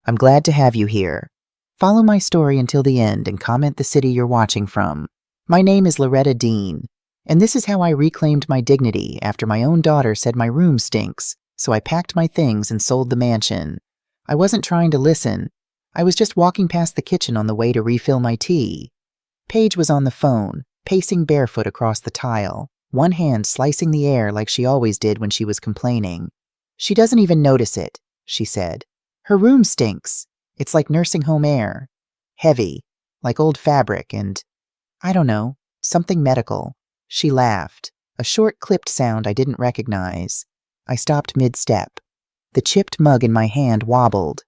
I'm glad to have you here. Follow my story until the end and comment the city you're watching from. My name is Loretta Dean, and this is how I reclaimed my dignity after my own daughter said my room stinks, so I packed my things and sold the mansion. I wasn't trying to listen. I was just walking past the kitchen on the way to refill my tea. Paige was on the phone, pacing barefoot across the tile, one hand slicing the air like she always did when she was complaining. She doesn't even notice it, she said. Her room stinks. It's like nursing home air. Heavy, like old fabric and, I don't know, something medical. She laughed, a short clipped sound I didn't recognize. I stopped mid-step. The chipped mug in my hand wobbled.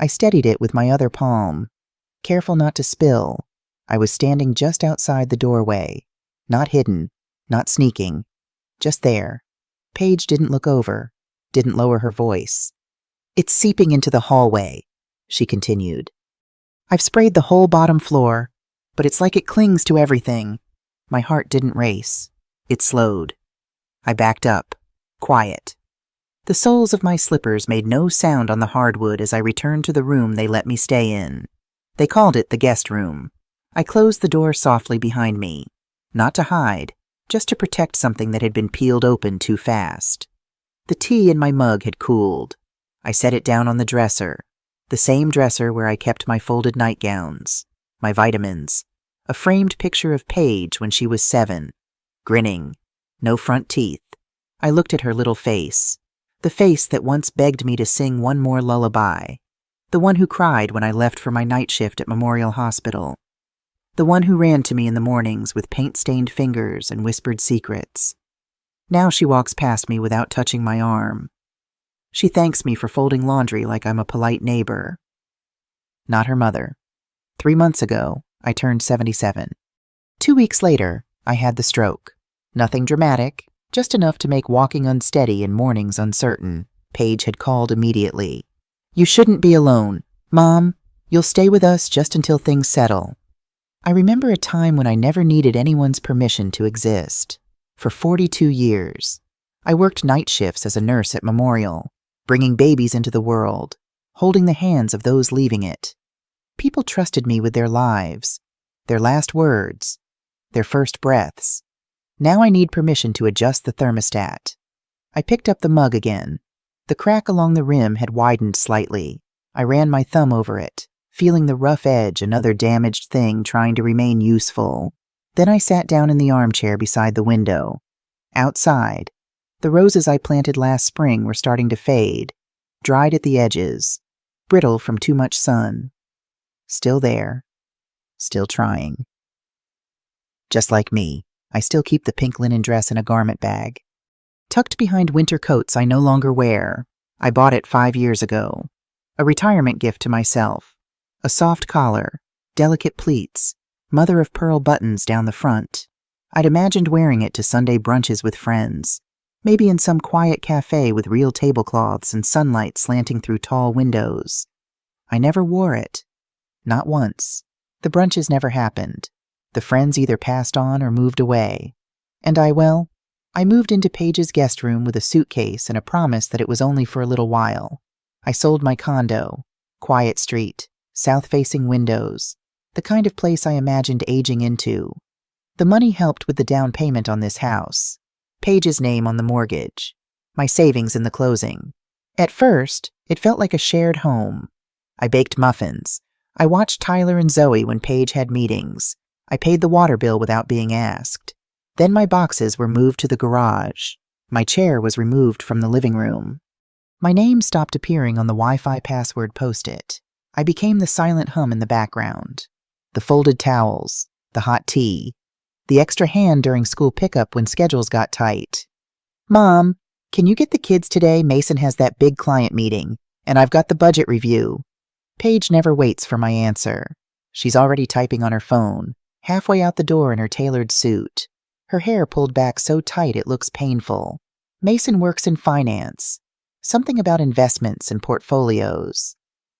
I steadied it with my other palm. Careful not to spill. I was standing just outside the doorway. Not hidden, not sneaking. Just there. Paige didn't look over, didn't lower her voice. It's seeping into the hallway, she continued. I've sprayed the whole bottom floor, but it's like it clings to everything. My heart didn't race. It slowed. I backed up, quiet. The soles of my slippers made no sound on the hardwood as I returned to the room they let me stay in. They called it the guest room. I closed the door softly behind me, not to hide, just to protect something that had been peeled open too fast. The tea in my mug had cooled. I set it down on the dresser, the same dresser where I kept my folded nightgowns, my vitamins, a framed picture of Paige when she was 7, grinning, no front teeth. I looked at her little face, the face that once begged me to sing one more lullaby, the one who cried when I left for my night shift at Memorial Hospital, the one who ran to me in the mornings with paint-stained fingers and whispered secrets. Now she walks past me without touching my arm. She thanks me for folding laundry like I'm a polite neighbor. Not her mother. 3 months ago, I turned 77. 2 weeks later, I had the stroke. Nothing dramatic, just enough to make walking unsteady and mornings uncertain. Paige had called immediately. You shouldn't be alone. Mom, you'll stay with us just until things settle. I remember a time when I never needed anyone's permission to exist. For 42 years, I worked night shifts as a nurse at Memorial, bringing babies into the world, holding the hands of those leaving it. People trusted me with their lives, their last words, their first breaths. Now I need permission to adjust the thermostat. I picked up the mug again. The crack along the rim had widened slightly. I ran my thumb over it, feeling the rough edge, another damaged thing trying to remain useful. Then I sat down in the armchair beside the window. Outside, the roses I planted last spring were starting to fade, dried at the edges, brittle from too much sun. Still there, still trying. Just like me, I still keep the pink linen dress in a garment bag. Tucked behind winter coats I no longer wear. I bought it 5 years ago. A retirement gift to myself. A soft collar, delicate pleats, mother-of-pearl buttons down the front. I'd imagined wearing it to Sunday brunches with friends, maybe in some quiet cafe with real tablecloths and sunlight slanting through tall windows. I never wore it. Not once. The brunches never happened. The friends either passed on or moved away. And I moved into Paige's guest room with a suitcase and a promise that it was only for a little while. I sold my condo, quiet street, south-facing windows, the kind of place I imagined aging into. The money helped with the down payment on this house, Paige's name on the mortgage, my savings in the closing. At first, it felt like a shared home. I baked muffins. I watched Tyler and Zoe when Paige had meetings. I paid the water bill without being asked. Then my boxes were moved to the garage. My chair was removed from the living room. My name stopped appearing on the Wi-Fi password post-it. I became the silent hum in the background. The folded towels, the hot tea, the extra hand during school pickup when schedules got tight. Mom, can you get the kids today? Mason has that big client meeting, and I've got the budget review. Paige never waits for my answer. She's already typing on her phone, halfway out the door in her tailored suit. Her hair pulled back so tight it looks painful. Mason works in finance. Something about investments and portfolios.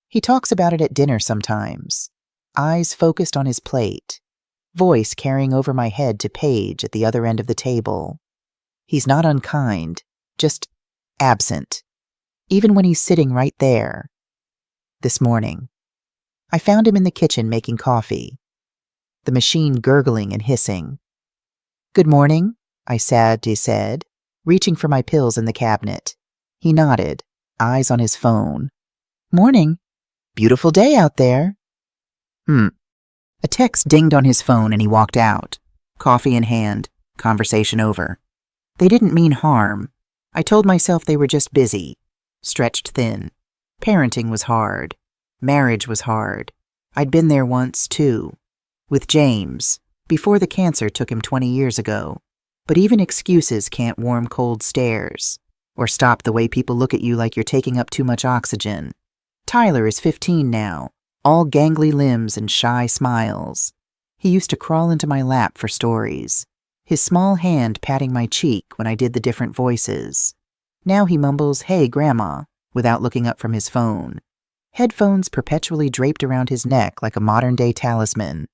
He talks about it at dinner sometimes. Eyes focused on his plate. Voice carrying over my head to Paige at the other end of the table. He's not unkind, just absent. Even when he's sitting right there. this morning. I found him in the kitchen making coffee, the machine gurgling and hissing. "Good morning," I sadly said, reaching for my pills in the cabinet. He nodded, eyes on his phone. "Morning. Beautiful day out there." A text dinged on his phone and he walked out, coffee in hand, conversation over. They didn't mean harm. I told myself they were just busy, stretched thin. Parenting was hard. Marriage was hard. I'd been there once, too. With James, before the cancer took him 20 years ago. But even excuses can't warm cold stares, or stop the way people look at you like you're taking up too much oxygen. Tyler is 15 now, all gangly limbs and shy smiles. He used to crawl into my lap for stories, his small hand patting my cheek when I did the different voices. Now he mumbles, "Hey, Grandma," without looking up from his phone. Headphones perpetually draped around his neck like a modern-day talisman.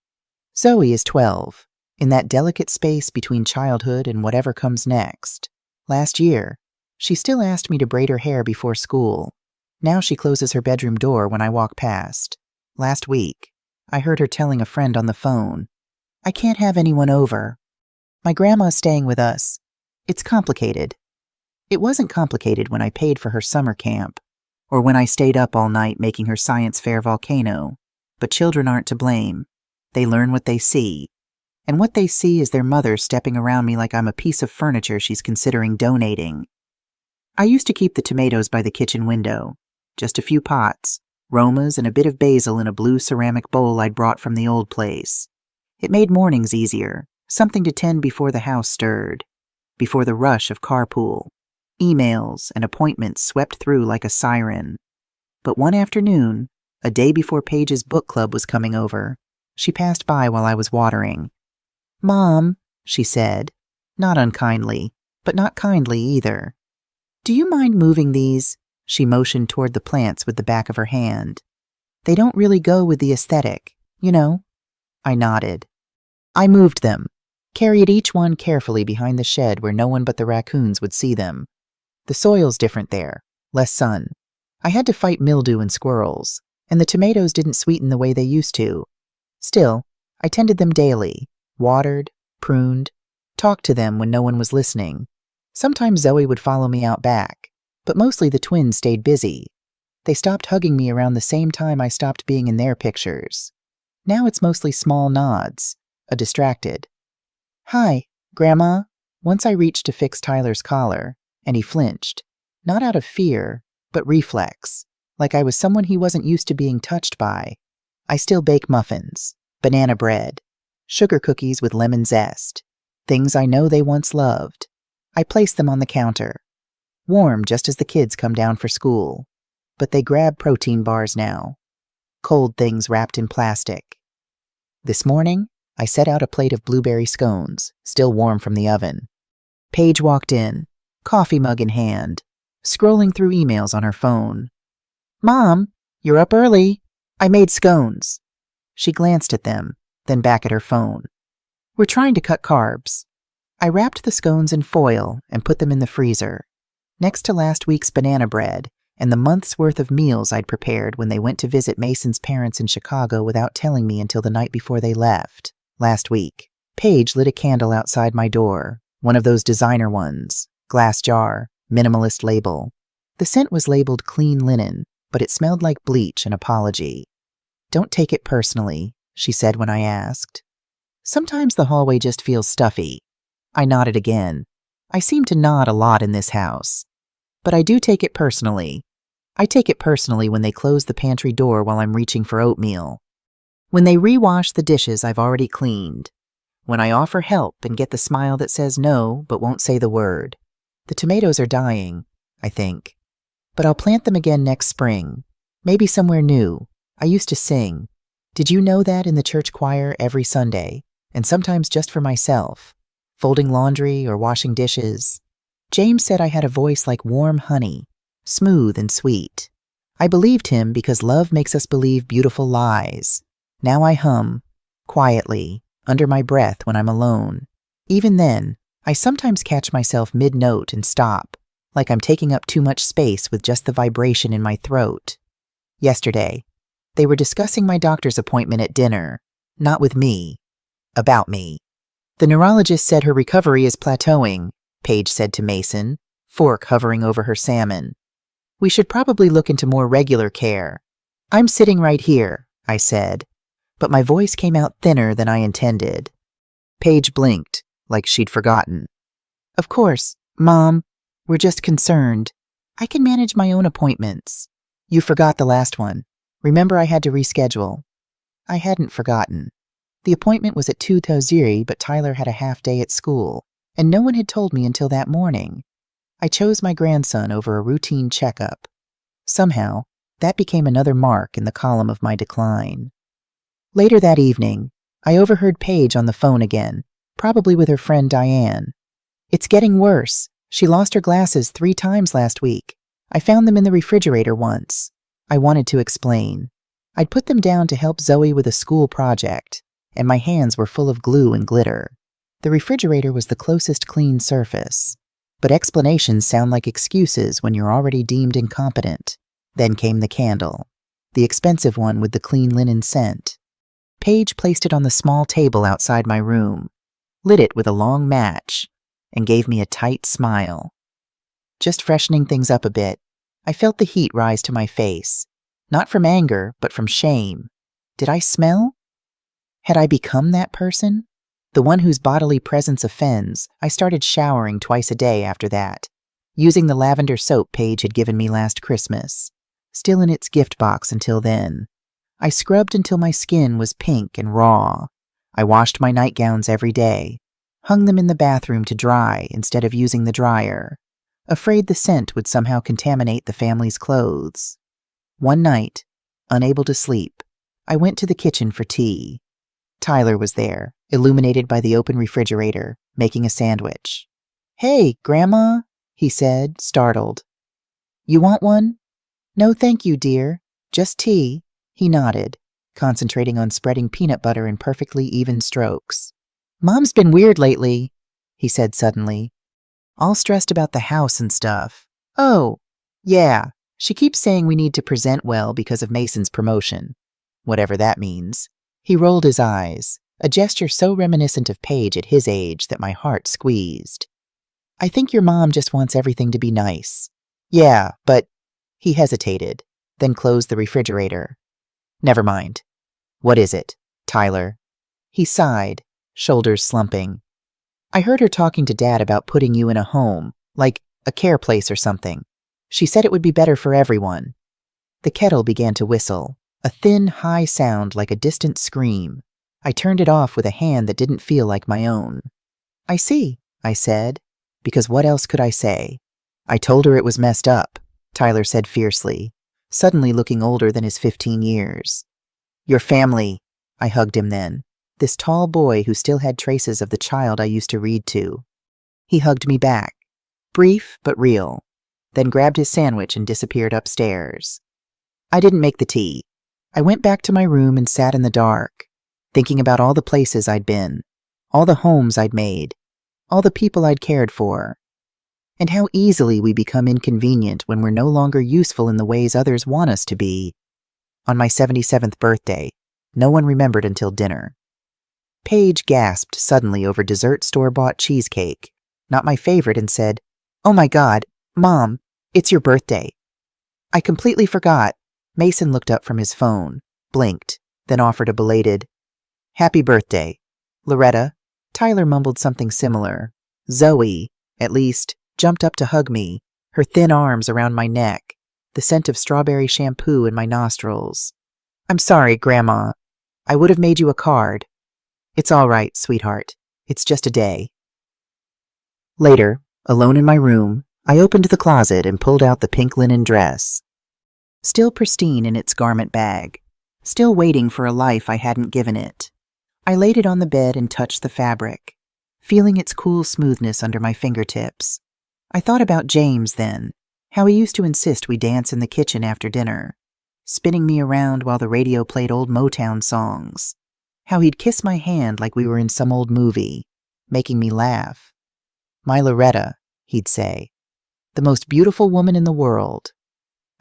Zoe is 12, in that delicate space between childhood and whatever comes next. Last year, she still asked me to braid her hair before school. Now she closes her bedroom door when I walk past. Last week, I heard her telling a friend on the phone, "I can't have anyone over. My grandma's staying with us. It's complicated." It wasn't complicated when I paid for her summer camp, or when I stayed up all night making her science fair volcano. But children aren't to blame. They learn what they see. And what they see is their mother stepping around me like I'm a piece of furniture she's considering donating. I used to keep the tomatoes by the kitchen window. Just a few pots, Romas and a bit of basil in a blue ceramic bowl I'd brought from the old place. It made mornings easier, something to tend before the house stirred, before the rush of carpool. Emails and appointments swept through like a siren. But one afternoon, a day before Paige's book club was coming over, she passed by while I was watering. "Mom," she said, not unkindly, but not kindly either. "Do you mind moving these?" She motioned toward the plants with the back of her hand. "They don't really go with the aesthetic, you know." I nodded. I moved them, carried each one carefully behind the shed where no one but the raccoons would see them. The soil's different there, less sun. I had to fight mildew and squirrels, and the tomatoes didn't sweeten the way they used to. Still, I tended them daily, watered, pruned, talked to them when no one was listening. Sometimes Zoe would follow me out back, but mostly the twins stayed busy. They stopped hugging me around the same time I stopped being in their pictures. Now it's mostly small nods, a distracted. "Hi, Grandma." Once I reached to fix Tyler's collar, and he flinched, not out of fear, but reflex, like I was someone he wasn't used to being touched by. I still bake muffins, banana bread, sugar cookies with lemon zest, things I know they once loved. I place them on the counter, warm just as the kids come down for school, but they grab protein bars now, cold things wrapped in plastic. This morning, I set out a plate of blueberry scones, still warm from the oven. Paige walked in, coffee mug in hand, scrolling through emails on her phone. "Mom, you're up early. I made scones." She glanced at them, then back at her phone. "We're trying to cut carbs." I wrapped the scones in foil and put them in the freezer, next to last week's banana bread and the month's worth of meals I'd prepared when they went to visit Mason's parents in Chicago without telling me until the night before they left. Last week, Paige lit a candle outside my door, one of those designer ones, glass jar, minimalist label. The scent was labeled clean linen, but it smelled like bleach and apology. "Don't take it personally," she said when I asked. "Sometimes the hallway just feels stuffy." I nodded again. I seem to nod a lot in this house. But I do take it personally. I take it personally when they close the pantry door while I'm reaching for oatmeal. When they rewash the dishes I've already cleaned. When I offer help and get the smile that says no but won't say the word. The tomatoes are dying, I think. But I'll plant them again next spring. Maybe somewhere new. I used to sing. Did you know that in the church choir every Sunday? And sometimes just for myself. Folding laundry or washing dishes. James said I had a voice like warm honey, smooth and sweet. I believed him because love makes us believe beautiful lies. Now I hum, quietly, under my breath when I'm alone. Even then, I sometimes catch myself mid-note and stop, like I'm taking up too much space with just the vibration in my throat. Yesterday. They were discussing my doctor's appointment at dinner. Not with me. About me. The neurologist said her recovery is plateauing, Paige said to Mason, fork hovering over her salmon. We should probably look into more regular care. I'm sitting right here, I said, but my voice came out thinner than I intended. Paige blinked, like she'd forgotten. Of course, Mom. We're just concerned. I can manage my own appointments. You forgot the last one. Remember I had to reschedule. I hadn't forgotten. The appointment was at 2:30, but Tyler had a half day at school, and no one had told me until that morning. I chose my grandson over a routine checkup. Somehow, that became another mark in the column of my decline. Later that evening, I overheard Paige on the phone again, probably with her friend Diane. It's getting worse. She lost her glasses 3 times last week. I found them in the refrigerator once. I wanted to explain. I'd put them down to help Zoe with a school project, and my hands were full of glue and glitter. The refrigerator was the closest clean surface. But explanations sound like excuses when you're already deemed incompetent. Then came the candle, the expensive one with the clean linen scent. Paige placed it on the small table outside my room, lit it with a long match, and gave me a tight smile. Just freshening things up a bit, I felt the heat rise to my face, not from anger, but from shame. Did I smell? Had I become that person? The one whose bodily presence offends. I started showering twice a day after that, using the lavender soap Paige had given me last Christmas, still in its gift box until then. I scrubbed until my skin was pink and raw. I washed my nightgowns every day, hung them in the bathroom to dry instead of using the dryer, afraid the scent would somehow contaminate the family's clothes. One night, unable to sleep, I went to the kitchen for tea. Tyler was there, illuminated by the open refrigerator, making a sandwich. "Hey, Grandma," he said, startled. "You want one?" "No, thank you, dear. Just tea." He nodded, concentrating on spreading peanut butter in perfectly even strokes. "Mom's been weird lately," he said suddenly. "All stressed about the house and stuff." "Oh, yeah. She keeps saying we need to present well because of Mason's promotion. Whatever that means." He rolled his eyes, a gesture so reminiscent of Paige at his age that my heart squeezed. "I think your mom just wants everything to be nice." "Yeah, but—" He hesitated, then closed the refrigerator. "Never mind. What is it, Tyler?" He sighed, shoulders slumping. "I heard her talking to Dad about putting you in a home, like a care place or something. She said it would be better for everyone." The kettle began to whistle, a thin, high sound like a distant scream. I turned it off with a hand that didn't feel like my own. "I see," I said, because what else could I say? "I told her it was messed up," Tyler said fiercely, suddenly looking older than his 15 years. "Your family," I hugged him then, this tall boy who still had traces of the child I used to read to. He hugged me back, brief but real, then grabbed his sandwich and disappeared upstairs. I didn't make the tea. I went back to my room and sat in the dark, thinking about all the places I'd been, all the homes I'd made, all the people I'd cared for, and how easily we become inconvenient when we're no longer useful in the ways others want us to be. On my 77th birthday, no one remembered until dinner. Paige gasped suddenly over dessert store-bought cheesecake, not my favorite, and said, "Oh my God, Mom, it's your birthday." I completely forgot. Mason looked up from his phone, blinked, then offered a belated, "Happy birthday, Loretta." Tyler mumbled something similar. Zoe, at least, jumped up to hug me, her thin arms around my neck, the scent of strawberry shampoo in my nostrils. "I'm sorry, Grandma. I would have made you a card." "It's all right, sweetheart. It's just a day." Later, alone in my room, I opened the closet and pulled out the pink linen dress. Still pristine in its garment bag, still waiting for a life I hadn't given it. I laid it on the bed and touched the fabric, feeling its cool smoothness under my fingertips. I thought about James then, how he used to insist we dance in the kitchen after dinner, spinning me around while the radio played old Motown songs, how he'd kiss my hand like we were in some old movie, making me laugh. "My Loretta," he'd say, "the most beautiful woman in the world."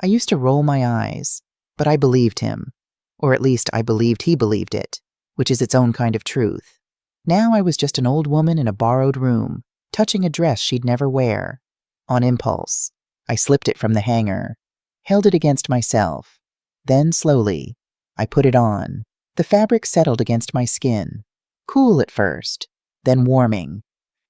I used to roll my eyes, But I believed him, or at least I believed he believed it, which is its own kind of truth. Now I was just an old woman in a borrowed room, touching a dress she'd never wear. On impulse, I slipped it from the hanger, held it against myself. Then, slowly, I put it on. The fabric settled against my skin, cool at first, then warming.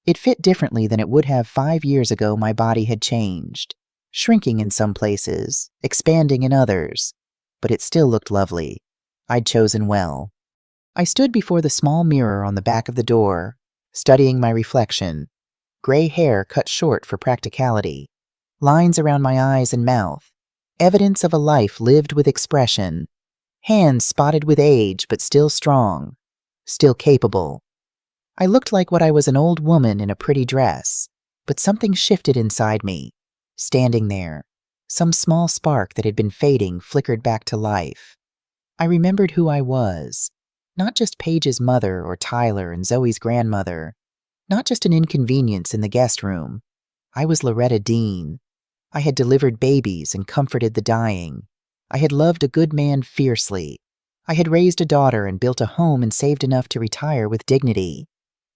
It fit differently than it would have 5 years ago. My body had changed, shrinking in some places, expanding in others, but it still looked lovely. I'd chosen well. I stood before the small mirror on the back of the door, studying my reflection. Gray hair cut short for practicality, lines around my eyes and mouth, evidence of a life lived with expression, hands spotted with age but still strong, still capable. I looked like what I was, an old woman in a pretty dress, but something shifted inside me, standing there. Some small spark that had been fading flickered back to life. I remembered who I was, not just Paige's mother or Tyler and Zoe's grandmother, not just an inconvenience in the guest room. I was Loretta Dean. I had delivered babies and comforted the dying. I had loved a good man fiercely. I had raised a daughter and built a home and saved enough to retire with dignity.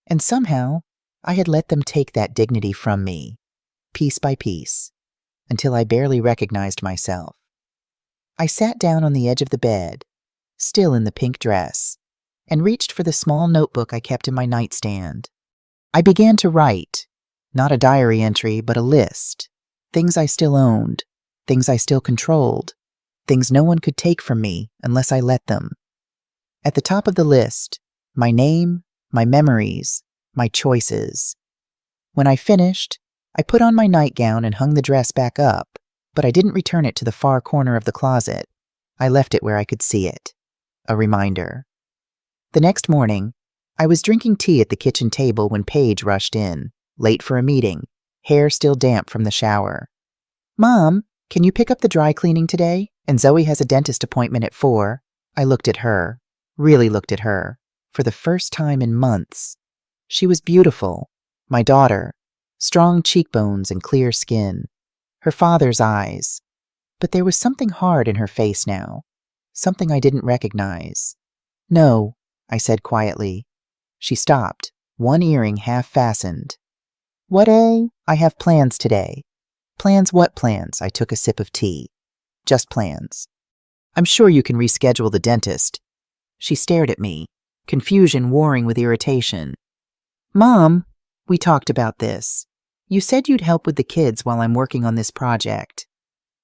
And somehow, I had let them take that dignity from me, piece by piece, until I barely recognized myself. I sat down on the edge of the bed, still in the pink dress, and reached for the small notebook I kept in my nightstand. I began to write, not a diary entry, but a list. Things I still owned, things I still controlled, things no one could take from me unless I let them. At the top of the list, my name, my memories, my choices. When I finished, I put on my nightgown and hung the dress back up, but I didn't return it to the far corner of the closet. I left it where I could see it. A reminder. The next morning, I was drinking tea at the kitchen table when Paige rushed in, late for a meeting, hair still damp from the shower. "Mom, can you pick up the dry cleaning today? And Zoe has a dentist appointment at 4. I looked at her, really looked at her, for the first time in months. She was beautiful, my daughter, strong cheekbones and clear skin, her father's eyes. But there was something hard in her face now, something I didn't recognize. "No," I said quietly. She stopped, one earring half fastened. "What, eh? I have plans today." "Plans? What plans?" I took a sip of tea. "Just plans. I'm sure you can reschedule the dentist." She stared at me, confusion warring with irritation. "Mom, we talked about this. You said you'd help with the kids while I'm working on this project."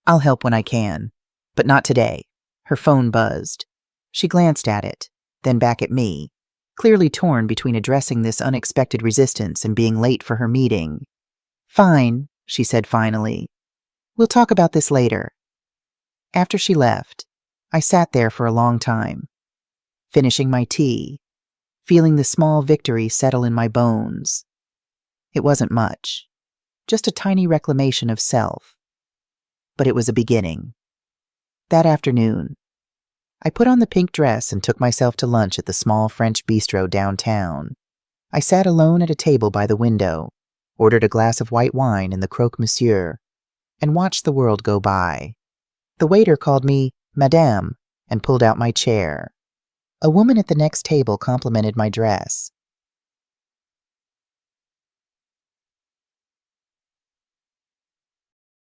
"I'll help when I can, but not today." Her phone buzzed. She glanced at it, then back at me, clearly torn between addressing this unexpected resistance and being late for her meeting. "Fine," she said finally. "We'll talk about this later." After she left, I sat there for a long time, finishing my tea, feeling the small victory settle in my bones. It wasn't much, just a tiny reclamation of self, but it was a beginning. That afternoon, I put on the pink dress and took myself to lunch at the small French bistro downtown. I sat alone at a table by the window, ordered a glass of white wine in the croque monsieur, and watched the world go by. The waiter called me Madame and pulled out my chair. A woman at the next table complimented my dress.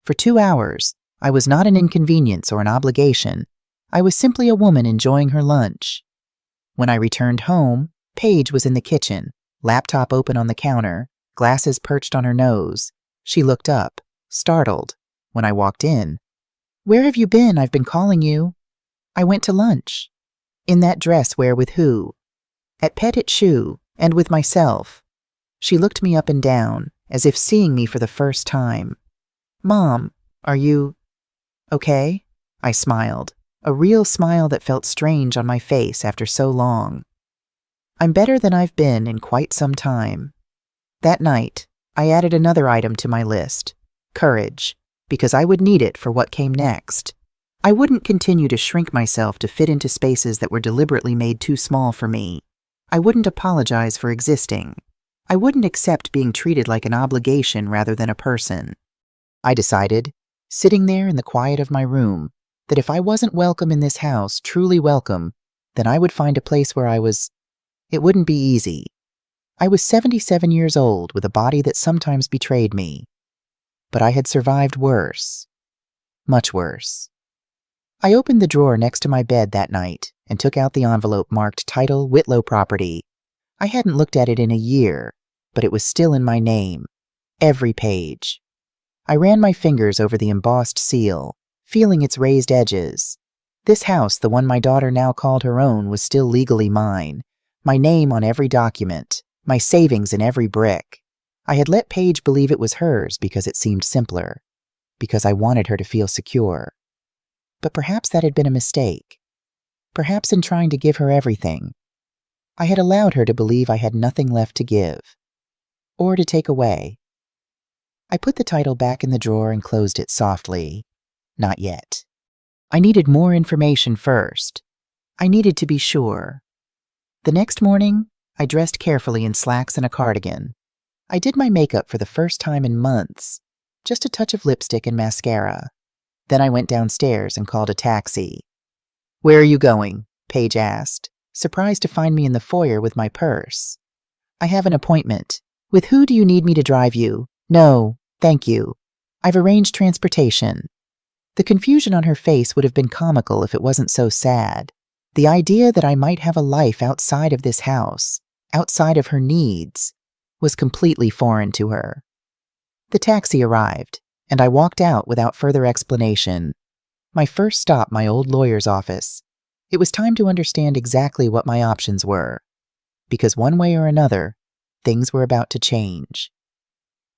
For 2 hours, I was not an inconvenience or an obligation. I was simply a woman enjoying her lunch. When I returned home, Paige was in the kitchen, laptop open on the counter, glasses perched on her nose. She looked up, startled, when I walked in. "Where have you been? I've been calling you." "I went to lunch." "In that dress, where, with who?" "At Petit Chou, and with myself." She looked me up and down, as if seeing me for the first time. "Mom, are you okay?" I smiled, a real smile that felt strange on my face after so long. "I'm better than I've been in quite some time." That night, I added another item to my list, courage, because I would need it for what came next. I wouldn't continue to shrink myself to fit into spaces that were deliberately made too small for me. I wouldn't apologize for existing. I wouldn't accept being treated like an obligation rather than a person. I decided, sitting there in the quiet of my room, that if I wasn't welcome in this house, truly welcome, then I would find a place where it wouldn't be easy. I was 77 years old with a body that sometimes betrayed me. But I had survived worse. Much worse. I opened the drawer next to my bed that night and took out the envelope marked Title Whitlow Property. I hadn't looked at it in a year, but it was still in my name. Every page. I ran my fingers over the embossed seal, feeling its raised edges. This house, the one my daughter now called her own, was still legally mine. My name on every document, my savings in every brick. I had let Paige believe it was hers because it seemed simpler, because I wanted her to feel secure. But perhaps that had been a mistake. Perhaps in trying to give her everything, I had allowed her to believe I had nothing left to give, or to take away. I put the title back in the drawer and closed it softly. Not yet. I needed more information first. I needed to be sure. The next morning, I dressed carefully in slacks and a cardigan. I did my makeup for the first time in months, just a touch of lipstick and mascara. Then I went downstairs and called a taxi. "Where are you going?" Paige asked, surprised to find me in the foyer with my purse. "I have an appointment. With who do you need me to drive you?" "No, thank you. I've arranged transportation." The confusion on her face would have been comical if it wasn't so sad. The idea that I might have a life outside of this house, outside of her needs, was completely foreign to her. The taxi arrived, and I walked out without further explanation. My first stop, my old lawyer's office. It was time to understand exactly what my options were, because one way or another, things were about to change.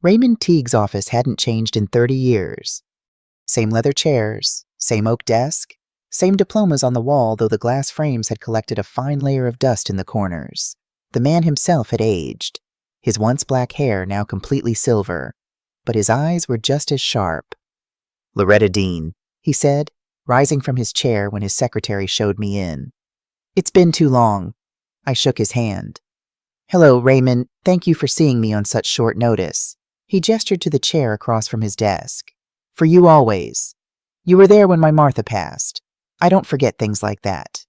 Raymond Teague's office hadn't changed in 30 years. Same leather chairs, same oak desk, same diplomas on the wall, though the glass frames had collected a fine layer of dust in the corners. The man himself had aged, his once black hair now completely silver, but his eyes were just as sharp. "Loretta Dean," he said, rising from his chair when his secretary showed me in. "It's been too long." I shook his hand. "Hello, Raymond. Thank you for seeing me on such short notice." He gestured to the chair across from his desk. "For you always. You were there when my Martha passed. I don't forget things like that."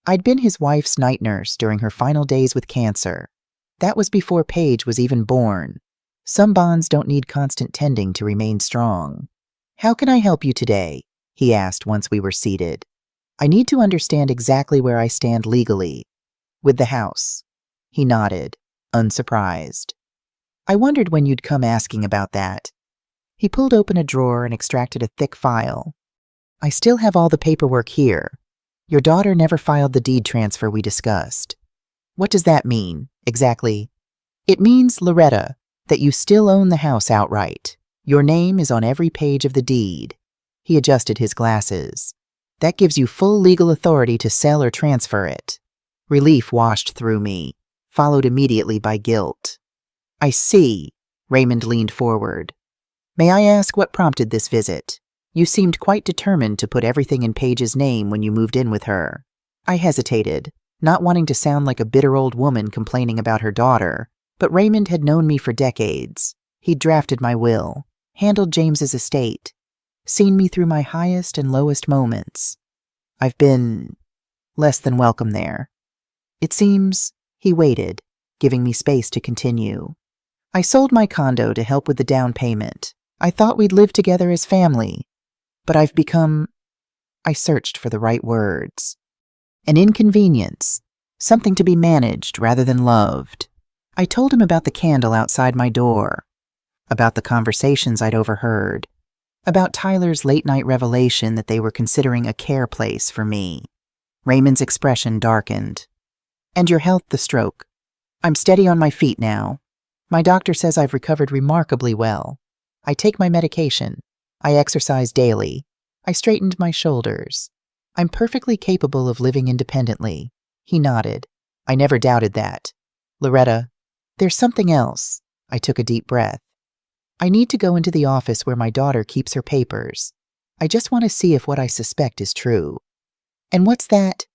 I'd been his wife's night nurse during her final days with cancer. That was before Paige was even born. Some bonds don't need constant tending to remain strong. "How can I help you today?" he asked once we were seated. "I need to understand exactly where I stand legally." "With the house." He nodded, unsurprised. "I wondered when you'd come asking about that." He pulled open a drawer and extracted a thick file. "I still have all the paperwork here. Your daughter never filed the deed transfer we discussed." "What does that mean, exactly?" "It means, Loretta, that you still own the house outright. Your name is on every page of the deed." He adjusted his glasses. "That gives you full legal authority to sell or transfer it." Relief washed through me, followed immediately by guilt. "I see." Raymond leaned forward. "May I ask what prompted this visit? You seemed quite determined to put everything in Paige's name when you moved in with her." I hesitated, not wanting to sound like a bitter old woman complaining about her daughter, but Raymond had known me for decades. He'd drafted my will, handled James's estate, seen me through my highest and lowest moments. "I've been less than welcome there. It seems..." He waited, giving me space to continue. "I sold my condo to help with the down payment. I thought we'd live together as family. But I've become..." I searched for the right words. "An inconvenience. Something to be managed rather than loved." I told him about the candle outside my door, about the conversations I'd overheard, about Tyler's late-night revelation that they were considering a care place for me. Raymond's expression darkened. "And your health, the stroke. I'm steady on my feet now. My doctor says I've recovered remarkably well. I take my medication. I exercise daily. I straightened my shoulders. I'm perfectly capable of living independently." He nodded. "I never doubted that. Loretta, there's something else." I took a deep breath. "I need to go into the office where my daughter keeps her papers. I just want to see if what I suspect is true." "And what's that?"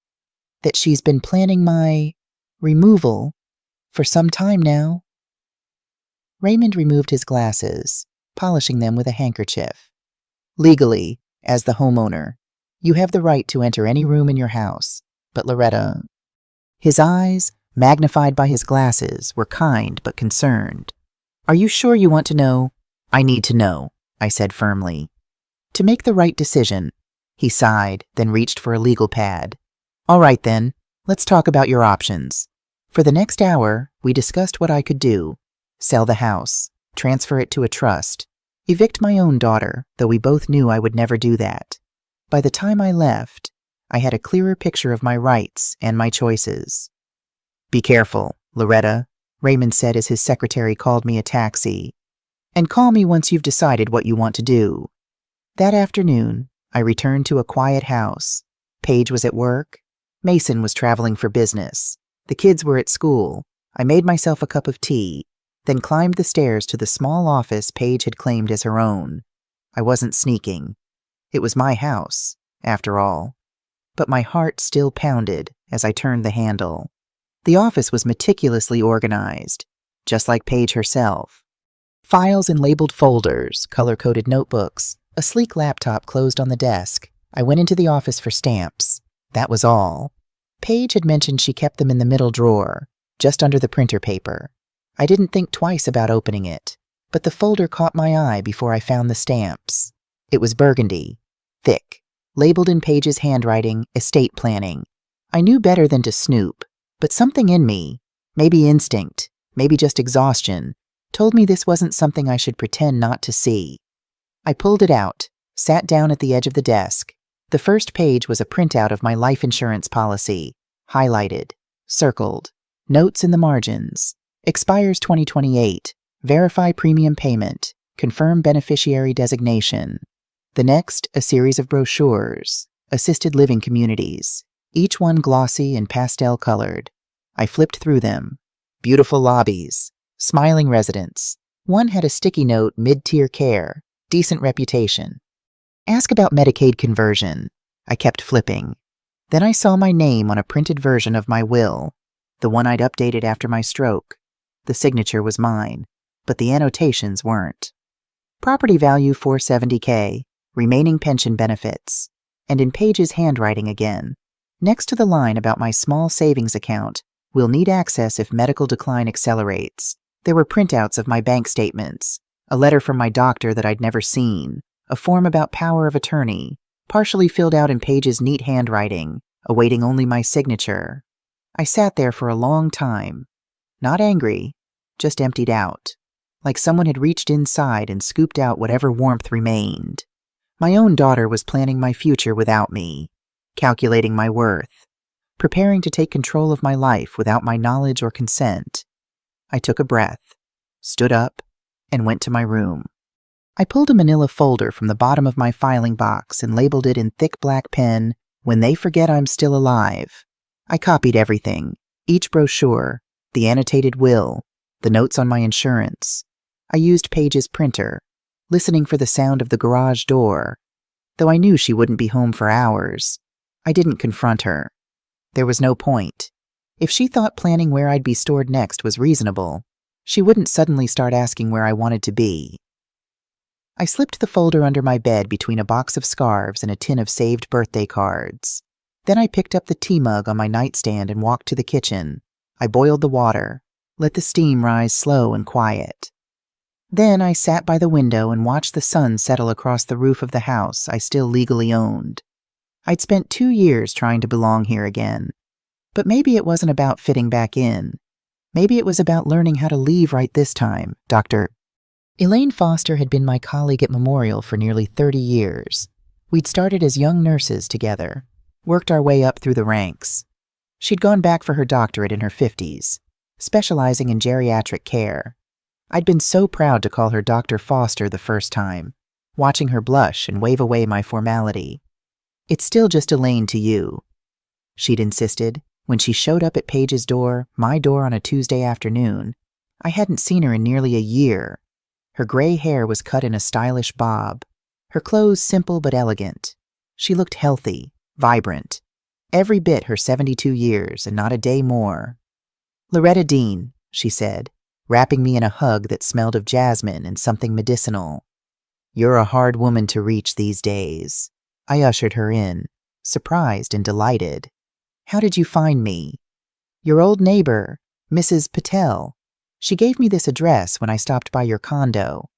"That she's been planning my removal for some time now." Raymond removed his glasses, polishing them with a handkerchief. "Legally, as the homeowner, You have the right to enter any room in your house. But Loretta... His eyes, magnified by his glasses, were kind but concerned. Are you sure you want to know? I need to know, I said firmly. To make the right decision. He sighed, then reached for a legal pad. All right then, let's talk about your options. For the next hour, we discussed what I could do. Sell the house, transfer it to a trust, evict my own daughter, though we both knew I would never do that. By the time I left, I had a clearer picture of my rights and my choices. Be careful, Loretta, Raymond said as his secretary called me a taxi. And call me once you've decided what you want to do. That afternoon, I returned to a quiet house. Paige was at work. Mason was traveling for business. The kids were at school. I made myself a cup of tea, then climbed the stairs to the small office Paige had claimed as her own. I wasn't sneaking. It was my house, after all. But my heart still pounded as I turned the handle. The office was meticulously organized, just like Paige herself. Files in labeled folders, color-coded notebooks, a sleek laptop closed on the desk. I went into the office for stamps. That was all. Paige had mentioned she kept them in the middle drawer, just under the printer paper. I didn't think twice about opening it, but the folder caught my eye before I found the stamps. It was burgundy, thick, labeled in Paige's handwriting, estate planning. I knew better than to snoop, but something in me, maybe instinct, maybe just exhaustion, told me this wasn't something I should pretend not to see. I pulled it out, sat down at the edge of the desk. The first page was a printout of my life insurance policy, highlighted, circled, notes in the margins. Expires 2028, verify premium payment, confirm beneficiary designation. The next, a series of brochures, assisted living communities, each one glossy and pastel-colored. I flipped through them. Beautiful lobbies, smiling residents. One had a sticky note, mid-tier care, decent reputation. Ask about Medicaid conversion. I kept flipping. Then I saw my name on a printed version of my will, the one I'd updated after my stroke. The signature was mine, but the annotations weren't. Property value $470K, remaining pension benefits, and in Paige's handwriting again. Next to the line about my small savings account, will need access if medical decline accelerates. There were printouts of my bank statements, a letter from my doctor that I'd never seen, a form about power of attorney, partially filled out in Paige's neat handwriting, awaiting only my signature. I sat there for a long time, not angry, just emptied out, like someone had reached inside and scooped out whatever warmth remained. My own daughter was planning my future without me, calculating my worth, preparing to take control of my life without my knowledge or consent. I took a breath, stood up, and went to my room. I pulled a manila folder from the bottom of my filing box and labeled it in thick black pen, "When they forget I'm still alive." I copied everything, each brochure, the annotated will, the notes on my insurance. I used Paige's printer, listening for the sound of the garage door. Though I knew she wouldn't be home for hours, I didn't confront her. There was no point. If she thought planning where I'd be stored next was reasonable, she wouldn't suddenly start asking where I wanted to be. I slipped the folder under my bed between a box of scarves and a tin of saved birthday cards. Then I picked up the tea mug on my nightstand and walked to the kitchen. I boiled the water, let the steam rise slow and quiet. Then I sat by the window and watched the sun settle across the roof of the house I still legally owned. I'd spent 2 years trying to belong here again. But maybe it wasn't about fitting back in. Maybe it was about learning how to leave right this time, Dr. Elaine Foster had been my colleague at Memorial for nearly 30 years. We'd started as young nurses together, worked our way up through the ranks. She'd gone back for her doctorate in her 50s, specializing in geriatric care. I'd been so proud to call her Dr. Foster the first time, watching her blush and wave away my formality. "It's still just Elaine to you," she'd insisted when she showed up at Paige's door, my door on a Tuesday afternoon. I hadn't seen her in nearly a year. Her gray hair was cut in a stylish bob, her clothes simple but elegant. She looked healthy, vibrant, every bit her 72 years and not a day more. "Loretta Dean," she said, wrapping me in a hug that smelled of jasmine and something medicinal. "You're a hard woman to reach these days." I ushered her in, surprised and delighted. How did you find me? Your old neighbor, Mrs. Patel. She gave me this address when I stopped by your condo.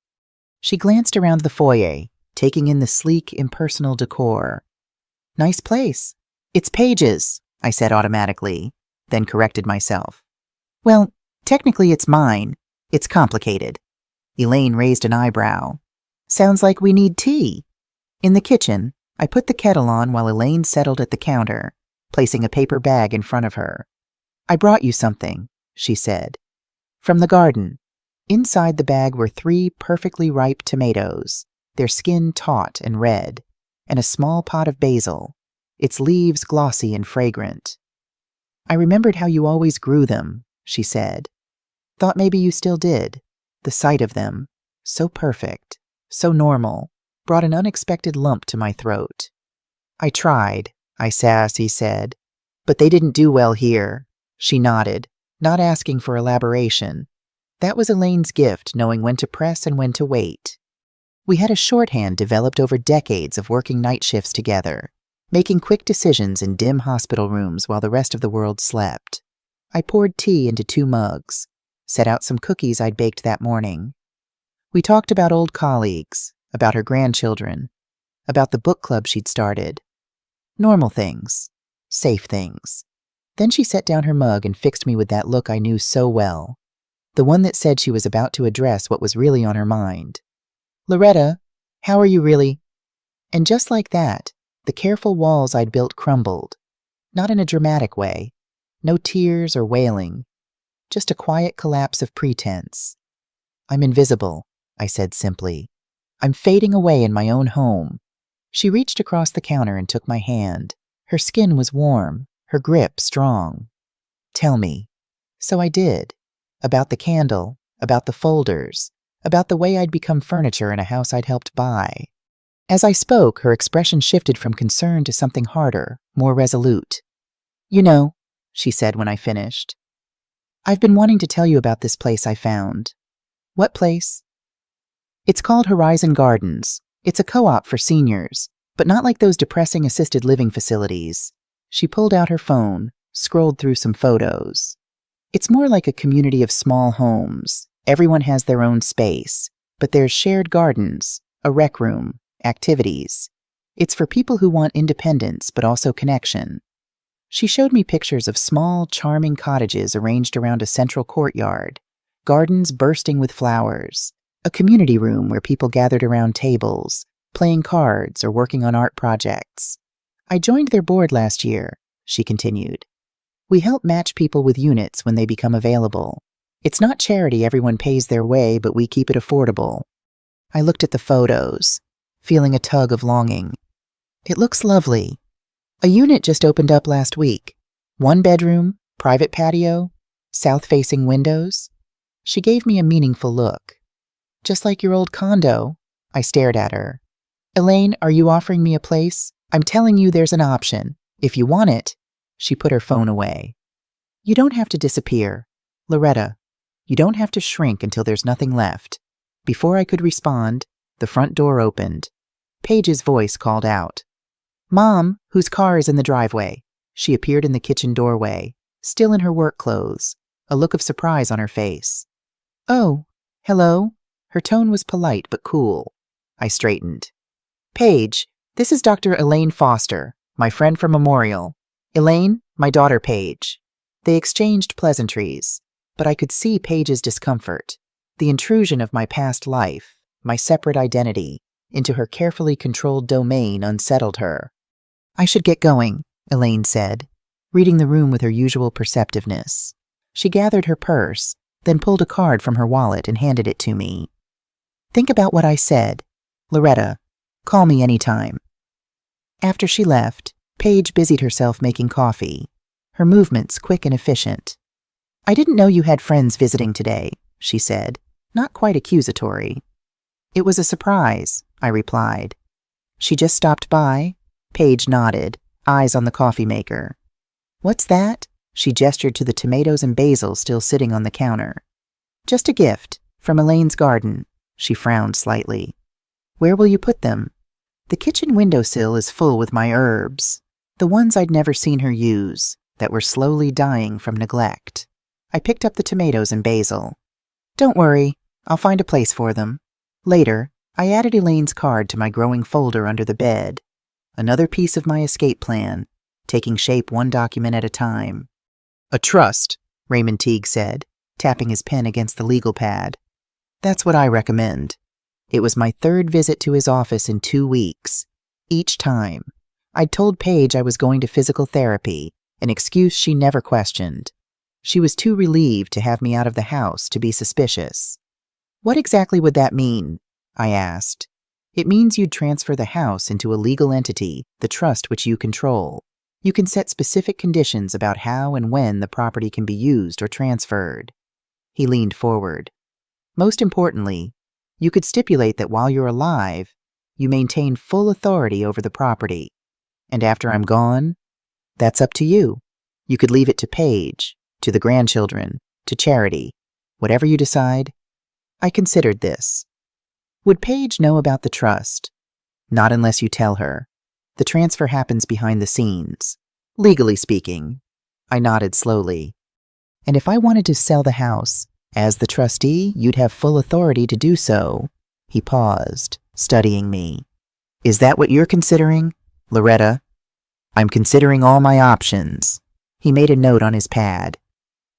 She glanced around the foyer, taking in the sleek, impersonal decor. Nice place. It's Paige's, I said automatically, then corrected myself. Well, technically it's mine. It's complicated. Elaine raised an eyebrow. Sounds like we need tea. In the kitchen, I put the kettle on while Elaine settled at the counter, placing a paper bag in front of her. I brought you something, she said. From the garden. Inside the bag were 3 perfectly ripe tomatoes, their skin taut and red, and a small pot of basil, its leaves glossy and fragrant. I remembered how you always grew them, she said. Thought maybe you still did. The sight of them, so perfect, so normal, brought an unexpected lump to my throat. I tried, I sassy said, but they didn't do well here. She nodded, not asking for elaboration. That was Elaine's gift, knowing when to press and when to wait. We had a shorthand developed over decades of working night shifts together, making quick decisions in dim hospital rooms while the rest of the world slept. I poured tea into 2 mugs, set out some cookies I'd baked that morning. We talked about old colleagues, about her grandchildren, about the book club she'd started. Normal things, safe things. Then she set down her mug and fixed me with that look I knew so well, the one that said she was about to address what was really on her mind. Loretta, how are you really? And just like that, the careful walls I'd built crumbled, not in a dramatic way, no tears or wailing, just a quiet collapse of pretense. I'm invisible, I said simply. I'm fading away in my own home. She reached across the counter and took my hand. Her skin was warm, her grip strong. Tell me. So I did. About the candle, about the folders, about the way I'd become furniture in a house I'd helped buy. As I spoke, her expression shifted from concern to something harder, more resolute. You know, she said when I finished, I've been wanting to tell you about this place I found. What place? It's called Horizon Gardens. It's a co-op for seniors, but not like those depressing assisted living facilities. She pulled out her phone, scrolled through some photos. It's more like a community of small homes. Everyone has their own space, but there's shared gardens, a rec room, activities. It's for people who want independence but also connection. She showed me pictures of small, charming cottages arranged around a central courtyard, gardens bursting with flowers, a community room where people gathered around tables, playing cards or working on art projects. I joined their board last year, she continued. We help match people with units when they become available. It's not charity everyone pays their way, but we keep it affordable. I looked at the photos, feeling a tug of longing. It looks lovely. A unit just opened up last week. 1 bedroom, private patio, south-facing windows. She gave me a meaningful look. Just like your old condo, I stared at her. Elaine, are you offering me a place? I'm telling you there's an option. If you want it. She put her phone away. You don't have to disappear. Loretta, you don't have to shrink until there's nothing left. Before I could respond, the front door opened. Paige's voice called out. Mom, whose car is in the driveway? She appeared in the kitchen doorway, still in her work clothes, a look of surprise on her face. Oh, hello? Her tone was polite but cool. I straightened. Paige, this is Dr. Elaine Foster, my friend from Memorial. Elaine, my daughter Paige. They exchanged pleasantries, but I could see Paige's discomfort, the intrusion of my past life, my separate identity, into her carefully controlled domain unsettled her. I should get going, Elaine said, reading the room with her usual perceptiveness. She gathered her purse, then pulled a card from her wallet and handed it to me. Think about what I said. Loretta, call me anytime. After she left, Paige busied herself making coffee, her movements quick and efficient. I didn't know you had friends visiting today, she said, not quite accusatory. It was a surprise, I replied. She just stopped by? Paige nodded, eyes on the coffee maker. What's that? She gestured to the tomatoes and basil still sitting on the counter. Just a gift, from Elaine's garden. She frowned slightly. Where will you put them? The kitchen windowsill is full with my herbs, the ones I'd never seen her use, that were slowly dying from neglect. I picked up the tomatoes and basil. Don't worry, I'll find a place for them. Later, I added Elaine's card to my growing folder under the bed. Another piece of my escape plan, taking shape one document at a time. A trust, Raymond Teague said, tapping his pen against the legal pad. That's what I recommend. It was my third visit to his office in 2 weeks. Each time, I'd told Paige I was going to physical therapy, an excuse she never questioned. She was too relieved to have me out of the house to be suspicious. What exactly would that mean? I asked. It means you'd transfer the house into a legal entity, the trust which you control. You can set specific conditions about how and when the property can be used or transferred. He leaned forward. Most importantly, you could stipulate that while you're alive, you maintain full authority over the property. And after I'm gone, that's up to you. You could leave it to Paige, to the grandchildren, to charity, whatever you decide. I considered this. Would Paige know about the trust? Not unless you tell her. The transfer happens behind the scenes. Legally speaking. I nodded slowly. And if I wanted to sell the house, as the trustee, you'd have full authority to do so. He paused, studying me. Is that what you're considering, Loretta? I'm considering all my options. He made a note on his pad.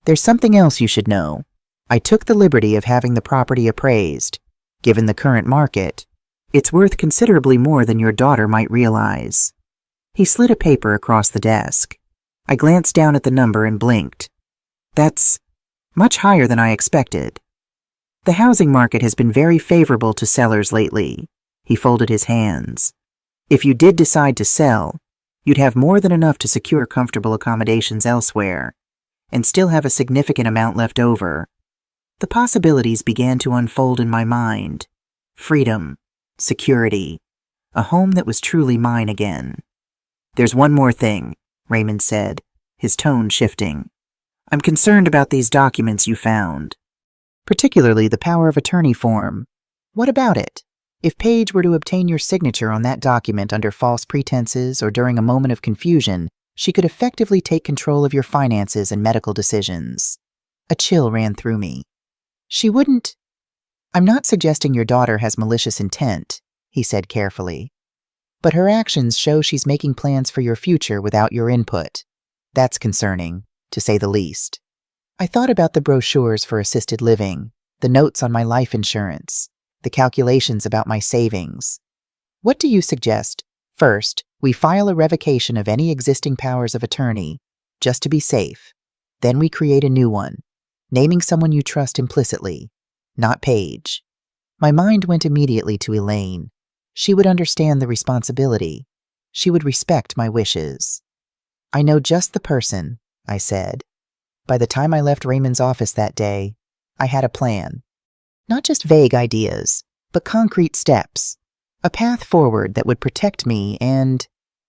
There's something else you should know. I took the liberty of having the property appraised. Given the current market, it's worth considerably more than your daughter might realize. He slid a paper across the desk. I glanced down at the number and blinked. That's much higher than I expected. The housing market has been very favorable to sellers lately. He folded his hands. If you did decide to sell, you'd have more than enough to secure comfortable accommodations elsewhere, and still have a significant amount left over. The possibilities began to unfold in my mind. Freedom, security, a home that was truly mine again. There's one more thing, Raymond said, his tone shifting. I'm concerned about these documents you found. Particularly the power of attorney form. What about it? If Paige were to obtain your signature on that document under false pretenses or during a moment of confusion, she could effectively take control of your finances and medical decisions. A chill ran through me. She wouldn't. I'm not suggesting your daughter has malicious intent, he said carefully. But her actions show she's making plans for your future without your input. That's concerning, to say the least. I thought about the brochures for assisted living, the notes on my life insurance, the calculations about my savings. What do you suggest? First, we file a revocation of any existing powers of attorney, just to be safe. Then we create a new one, naming someone you trust implicitly, not Paige. My mind went immediately to Elaine. She would understand the responsibility. She would respect my wishes. I know just the person, I said. By the time I left Raymond's office that day, I had a plan. Not just vague ideas, but concrete steps. A path forward that would protect me and,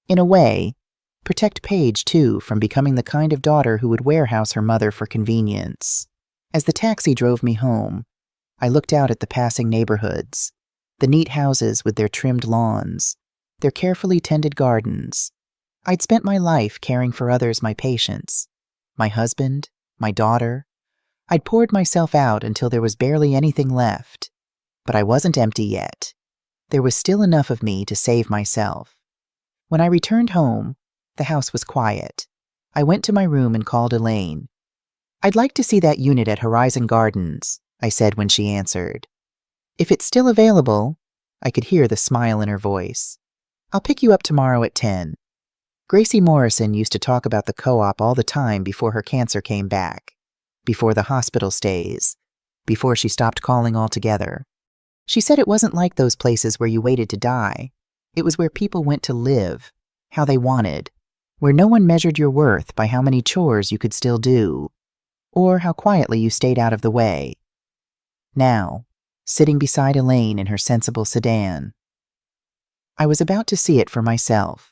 in a way, protect Paige, too, from becoming the kind of daughter who would warehouse her mother for convenience. As the taxi drove me home, I looked out at the passing neighborhoods, the neat houses with their trimmed lawns, their carefully tended gardens. I'd spent my life caring for others, my patients, my husband, my daughter. I'd poured myself out until there was barely anything left. But I wasn't empty yet. There was still enough of me to save myself. When I returned home, the house was quiet. I went to my room and called Elaine. I'd like to see that unit at Horizon Gardens, I said when she answered. If it's still available, I could hear the smile in her voice. I'll pick you up tomorrow at 10. Gracie Morrison used to talk about the co-op all the time before her cancer came back, before the hospital stays, before she stopped calling altogether. She said it wasn't like those places where you waited to die. It was where people went to live, how they wanted, where no one measured your worth by how many chores you could still do, or how quietly you stayed out of the way. Now, sitting beside Elaine in her sensible sedan, I was about to see it for myself.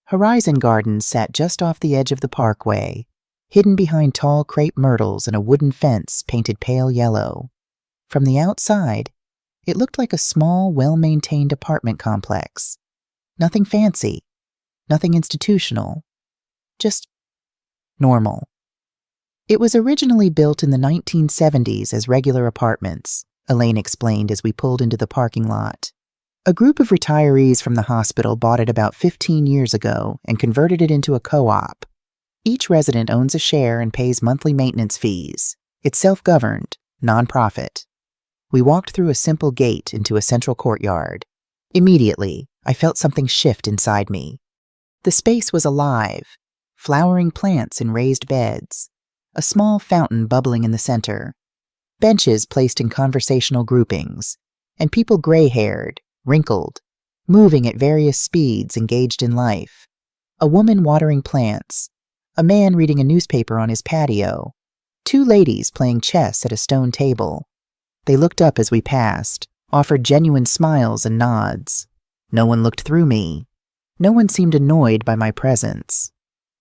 Horizon Gardens sat just off the edge of the parkway, hidden behind tall crepe myrtles and a wooden fence painted pale yellow. From the outside, It looked like a small, well-maintained apartment complex. Nothing fancy, nothing institutional, just normal. It was originally built in the 1970s as regular apartments, Elaine explained as we pulled into the parking lot. A group of retirees from the hospital bought it about 15 years ago and converted it into a co-op. Each resident owns a share and pays monthly maintenance fees. It's self-governed, non-profit. We walked through a simple gate into a central courtyard. Immediately, I felt something shift inside me. The space was alive, flowering plants in raised beds, a small fountain bubbling in the center, benches placed in conversational groupings, and people gray-haired, wrinkled, moving at various speeds engaged in life. A woman watering plants, a man reading a newspaper on his patio, two ladies playing chess at a stone table. They looked up as we passed, offered genuine smiles and nods. No one looked through me. No one seemed annoyed by my presence.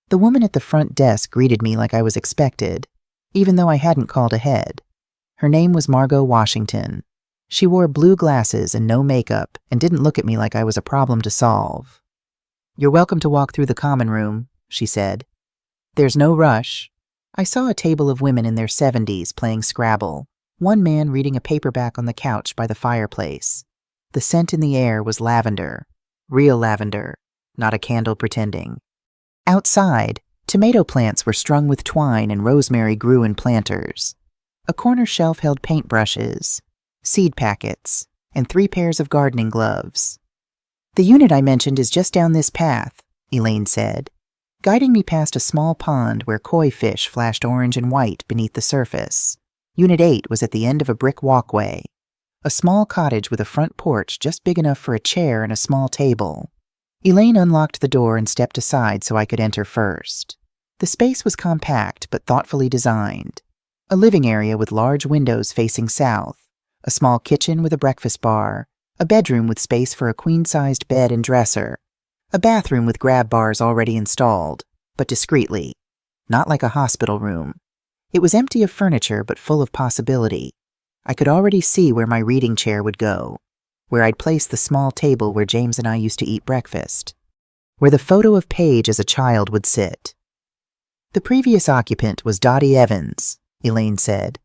The woman at the front desk greeted me like I was expected, even though I hadn't called ahead. Her name was Margot Washington. She wore blue glasses and no makeup and didn't look at me like I was a problem to solve. "You're welcome to walk through the common room," she said. "There's no rush." I saw a table of women in their 70s playing Scrabble, one man reading a paperback on the couch by the fireplace. The scent in the air was lavender, real lavender, not a candle pretending. Outside, tomato plants were strung with twine and rosemary grew in planters. A corner shelf held paintbrushes, seed packets, and 3 pairs of gardening gloves. "The unit I mentioned is just down this path," Elaine said, guiding me past a small pond where koi fish flashed orange and white beneath the surface. Unit 8 was at the end of a brick walkway, a small cottage with a front porch just big enough for a chair and a small table. Elaine unlocked the door and stepped aside so I could enter first. The space was compact but thoughtfully designed. A living area with large windows facing south, a small kitchen with a breakfast bar, a bedroom with space for a queen-sized bed and dresser, a bathroom with grab bars already installed, but discreetly, not like a hospital room. It was empty of furniture but full of possibility. I could already see where my reading chair would go, where I'd place the small table where James and I used to eat breakfast, where the photo of Paige as a child would sit. "The previous occupant was Dottie Evans," Elaine said.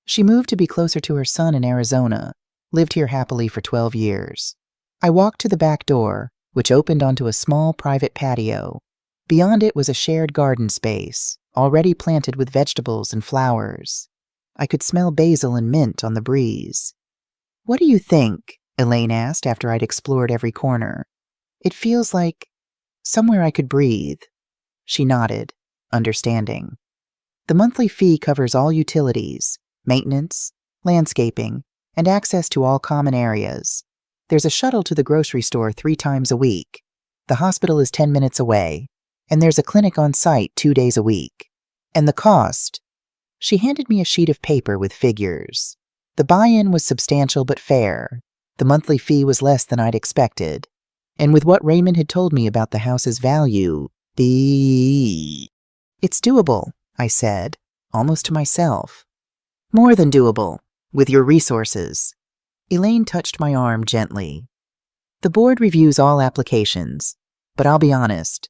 "She moved to be closer to her son in Arizona, lived here happily for 12 years. I walked to the back door, which opened onto a small private patio. Beyond it was a shared garden space, already planted with vegetables and flowers. I could smell basil and mint on the breeze. "What do you think?" Elaine asked after I'd explored every corner. "It feels like somewhere I could breathe." She nodded, understanding. "The monthly fee covers all utilities, maintenance, landscaping, and access to all common areas. There's a shuttle to the grocery store 3 times a week. The hospital is 10 minutes away, and there's a clinic on site 2 days a week. And the cost..." She handed me a sheet of paper with figures. The buy-in was substantial but fair. The monthly fee was less than I'd expected. And with what Raymond had told me about the house's value, "It's doable," I said, almost to myself. "More than doable, with your resources." Elaine touched my arm gently. "The board reviews all applications, but I'll be honest.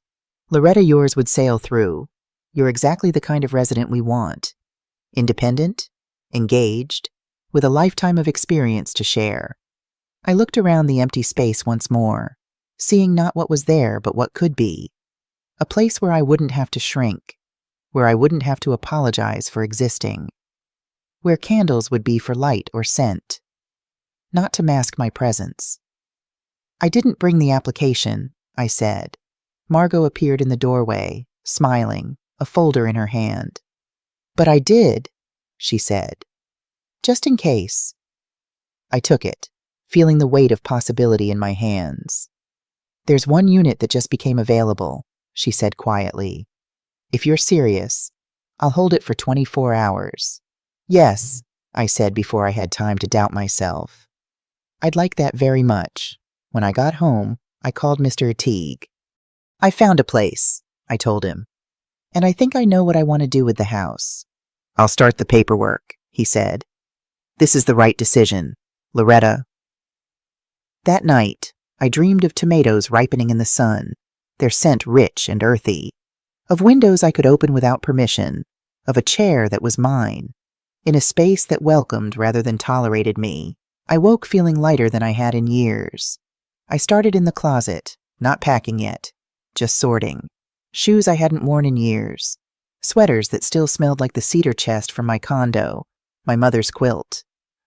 Loretta, yours would sail through. You're exactly the kind of resident we want. Independent, engaged, with a lifetime of experience to share." I looked around the empty space once more, seeing not what was there but what could be. A place where I wouldn't have to shrink, where I wouldn't have to apologize for existing, where candles would be for light or scent, not to mask my presence. "I didn't bring the application," I said. Margot appeared in the doorway, smiling, a folder in her hand. "But I did," she said. "Just in case." I took it, feeling the weight of possibility in my hands. "There's one unit that just became available," she said quietly. "If you're serious, I'll hold it for 24 hours. "Yes," I said before I had time to doubt myself. "I'd like that very much." When I got home, I called Mr. Ateague. "I found a place," I told him, "and I think I know what I want to do with the house." "I'll start the paperwork," he said. "This is the right decision. Loretta. That night, I dreamed of tomatoes ripening in the sun, their scent rich and earthy, of windows I could open without permission, of a chair that was mine, in a space that welcomed rather than tolerated me. I woke feeling lighter than I had in years. I started in the closet, not packing yet, just sorting. Shoes I hadn't worn in years, sweaters that still smelled like the cedar chest from my condo, my mother's quilt,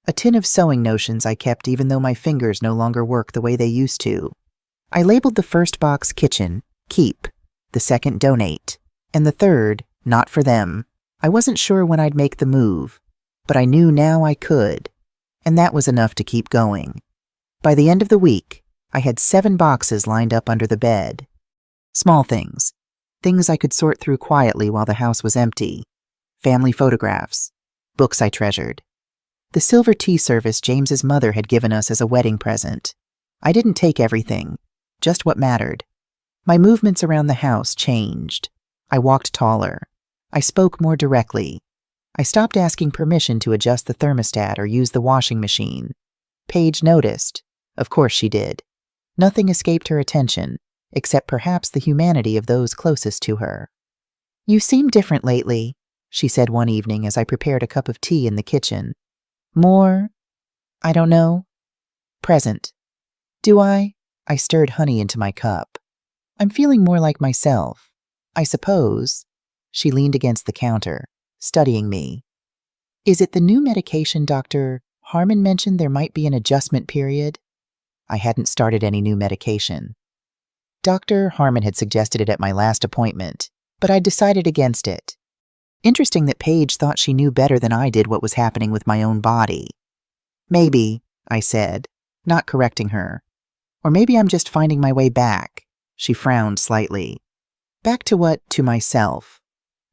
a tin of sewing notions I kept even though my fingers no longer work the way they used to. I labeled the first box kitchen, keep, the second donate, and the third not for them. I wasn't sure when I'd make the move, but I knew now I could, and that was enough to keep going. By the end of the week, I had 7 boxes lined up under the bed. Small things. Things I could sort through quietly while the house was empty. Family photographs. Books I treasured. The silver tea service James's mother had given us as a wedding present. I didn't take everything, just what mattered. My movements around the house changed. I walked taller. I spoke more directly. I stopped asking permission to adjust the thermostat or use the washing machine. Paige noticed. Of course she did. Nothing escaped her attention, except perhaps the humanity of those closest to her. "You seem different lately," she said one evening as I prepared a cup of tea in the kitchen. "More, I don't know, present." "Do I?" I stirred honey into my cup. "I'm feeling more like myself, I suppose." She leaned against the counter, studying me. "Is it the new medication Dr. Harmon mentioned there might be an adjustment period?" I hadn't started any new medication. Dr. Harmon had suggested it at my last appointment, but I'd decided against it. Interesting that Paige thought she knew better than I did what was happening with my own body. "Maybe," I said, not correcting her. "Or maybe I'm just finding my way back." She frowned slightly. "Back to what? To myself."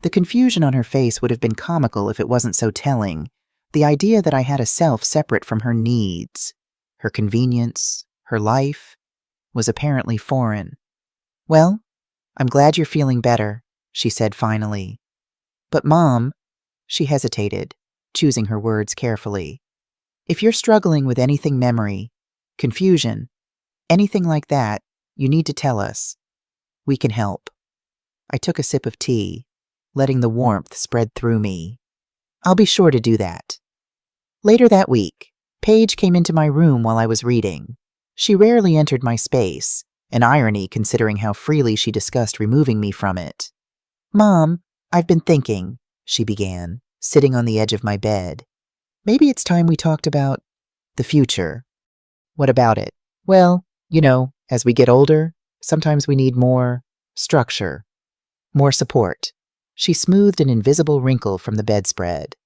The confusion on her face would have been comical if it wasn't so telling. The idea that I had a self separate from her needs, her convenience, her life, was apparently foreign. "Well, I'm glad you're feeling better," she said finally. "But Mom," she hesitated, choosing her words carefully, "if you're struggling with anything memory, confusion, anything like that, you need to tell us. We can help." I took a sip of tea, letting the warmth spread through me. "I'll be sure to do that." Later that week, Paige came into my room while I was reading. She rarely entered my space, an irony considering how freely she discussed removing me from it. "Mom, I've been thinking," she began, sitting on the edge of my bed. "Maybe it's time we talked about the future." "What about it?" "Well, as we get older, sometimes we need more structure, more support." She smoothed an invisible wrinkle from the bedspread.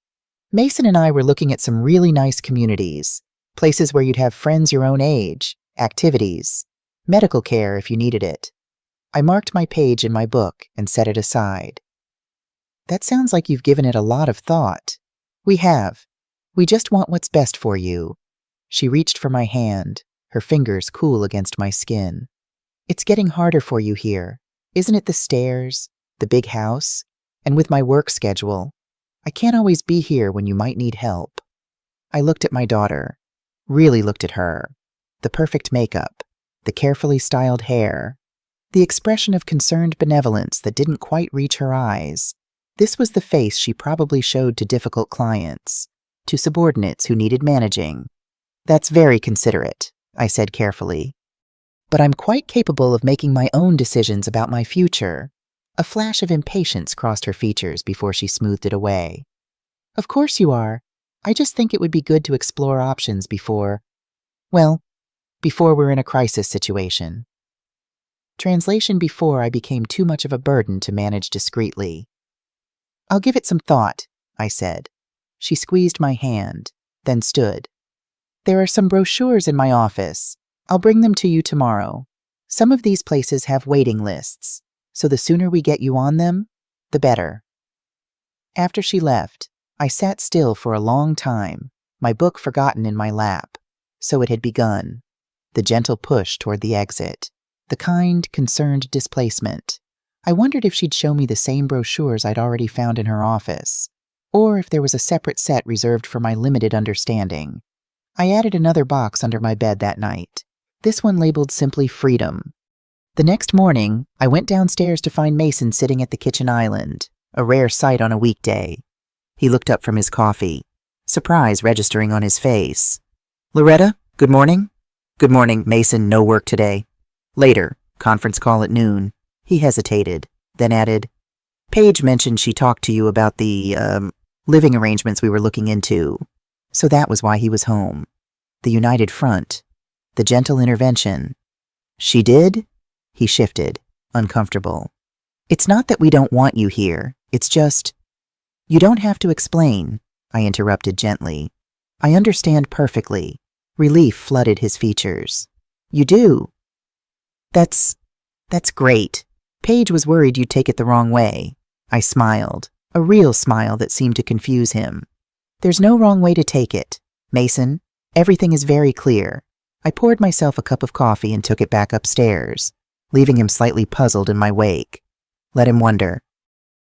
"Mason and I were looking at some really nice communities, places where you'd have friends your own age, activities, medical care if you needed it." I marked my page in my book and set it aside. "That sounds like you've given it a lot of thought." "We have. We just want what's best for you." She reached for my hand, her fingers cool against my skin. "It's getting harder for you here. Isn't it the stairs, the big house, and with my work schedule? I can't always be here when you might need help." I looked at my daughter, really looked at her. The perfect makeup, the carefully styled hair, the expression of concerned benevolence that didn't quite reach her eyes. This was the face she probably showed to difficult clients, to subordinates who needed managing. "That's very considerate," I said carefully. "But I'm quite capable of making my own decisions about my future." A flash of impatience crossed her features before she smoothed it away. "Of course you are. I just think it would be good to explore options before we're in a crisis situation." Translation: before I became too much of a burden to manage discreetly. "I'll give it some thought," I said. She squeezed my hand, then stood. "There are some brochures in my office. I'll bring them to you tomorrow. Some of these places have waiting lists, so the sooner we get you on them, the better." After she left, I sat still for a long time, my book forgotten in my lap. So it had begun. The gentle push toward the exit. The kind, concerned displacement. I wondered if she'd show me the same brochures I'd already found in her office, or if there was a separate set reserved for my limited understanding. I added another box under my bed that night, this one labeled simply Freedom. The next morning, I went downstairs to find Mason sitting at the kitchen island, a rare sight on a weekday. He looked up from his coffee, surprise registering on his face. "Loretta, good morning?" "Good morning, Mason, no work today." "Later, conference call at noon." He hesitated, then added, "Paige mentioned she talked to you about the, living arrangements we were looking into." So that was why he was home. The united front. The gentle intervention. "She did?" He shifted, uncomfortable. "It's not that we don't want you here. It's just—" "You don't have to explain," I interrupted gently. "I understand perfectly." Relief flooded his features. "You do?" That's great. Paige was worried you'd take it the wrong way." I smiled, a real smile that seemed to confuse him. "There's no wrong way to take it. Mason, everything is very clear." I poured myself a cup of coffee and took it back upstairs, leaving him slightly puzzled in my wake. Let him wonder.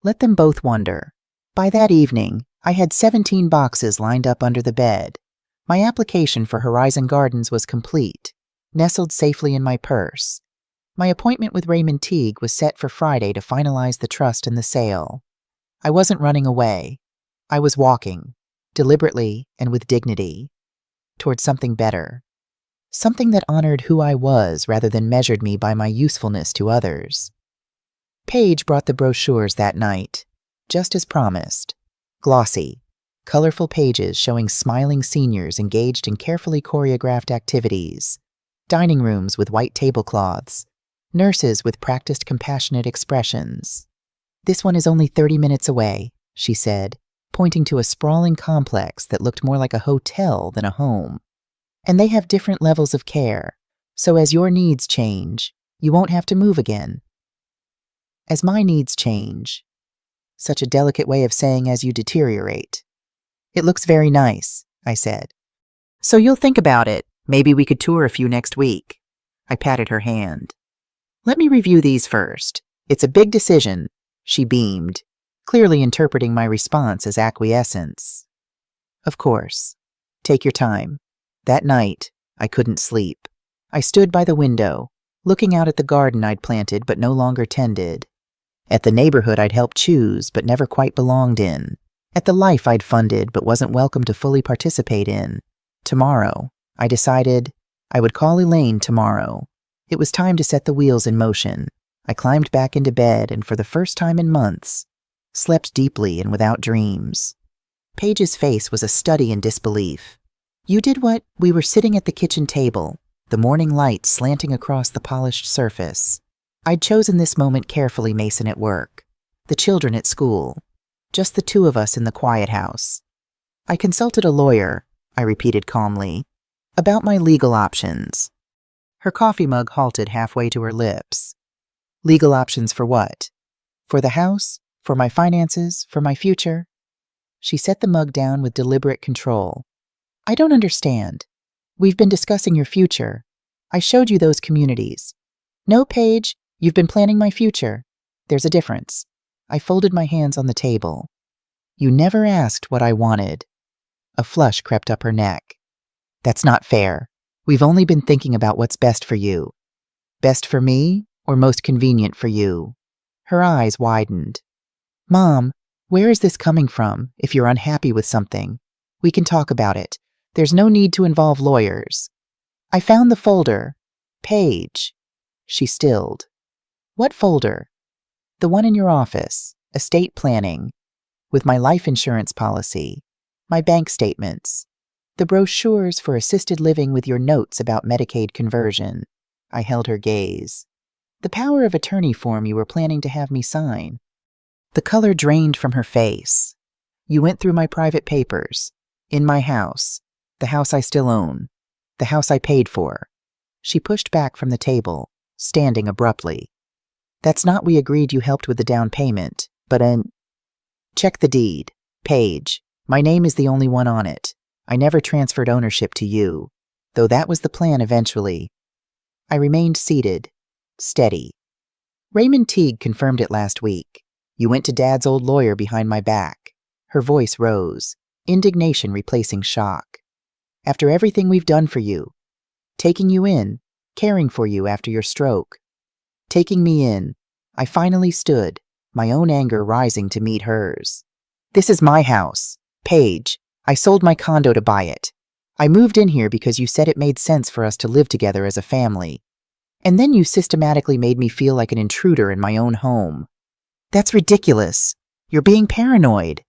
Let them both wonder. By that evening, I had 17 boxes lined up under the bed. My application for Horizon Gardens was complete, nestled safely in my purse. My appointment with Raymond Teague was set for Friday to finalize the trust and the sale. I wasn't running away. I was walking, deliberately and with dignity, towards something better. Something that honored who I was rather than measured me by my usefulness to others. Paige brought the brochures that night, just as promised. Glossy, colorful pages showing smiling seniors engaged in carefully choreographed activities, dining rooms with white tablecloths, nurses with practiced compassionate expressions. "This one is only 30 minutes away," she said, pointing to a sprawling complex that looked more like a hotel than a home. "And they have different levels of care, so as your needs change, you won't have to move again." As my needs change. Such a delicate way of saying as you deteriorate. "It looks very nice," I said. "So you'll think about it. Maybe we could tour a few next week." I patted her hand. "Let me review these first. It's a big decision." She beamed, clearly interpreting my response as acquiescence. "Of course. Take your time." That night, I couldn't sleep. I stood by the window, looking out at the garden I'd planted but no longer tended, at the neighborhood I'd helped choose but never quite belonged in, at the life I'd funded but wasn't welcome to fully participate in. Tomorrow, I decided, I would call Elaine tomorrow. It was time to set the wheels in motion. I climbed back into bed and for the first time in months, slept deeply and without dreams. Paige's face was a study in disbelief. "You did what?" We were sitting at the kitchen table, the morning light slanting across the polished surface. I'd chosen this moment carefully, Mason at work, the children at school, just the two of us in the quiet house. "I consulted a lawyer," I repeated calmly, "about my legal options." Her coffee mug halted halfway to her lips. "Legal options for what? For the house? For my finances? For my future?" She set the mug down with deliberate control. "I don't understand. We've been discussing your future. I showed you those communities." "No, Paige, you've been planning my future. There's a difference." I folded my hands on the table. "You never asked what I wanted." A flush crept up her neck. "That's not fair. We've only been thinking about what's best for you." "Best for me or most convenient for you?" Her eyes widened. "Mom, where is this coming from? If you're unhappy with something, we can talk about it. There's no need to involve lawyers." "I found the folder." "Paige." She stilled. "What folder?" "The one in your office. Estate planning. With my life insurance policy. My bank statements. The brochures for assisted living with your notes about Medicaid conversion." I held her gaze. "The power of attorney form you were planning to have me sign." The color drained from her face. "You went through my private papers. In my house. The house I still own. The house I paid for." She pushed back from the table, standing abruptly. "That's not we agreed you helped with the down payment, but check the deed. Paige. My name is the only one on it. I never transferred ownership to you, though that was the plan eventually." I remained seated, steady. "Raymond Teague confirmed it last week. You went to Dad's old lawyer behind my back." Her voice rose, indignation replacing shock. After everything we've done for you. Taking you in, caring for you after your stroke. Taking me in, I finally stood, my own anger rising to meet hers. This is my house, Paige. I sold my condo to buy it. I moved in here because you said it made sense for us to live together as a family. And then you systematically made me feel like an intruder in my own home. That's ridiculous. You're being paranoid.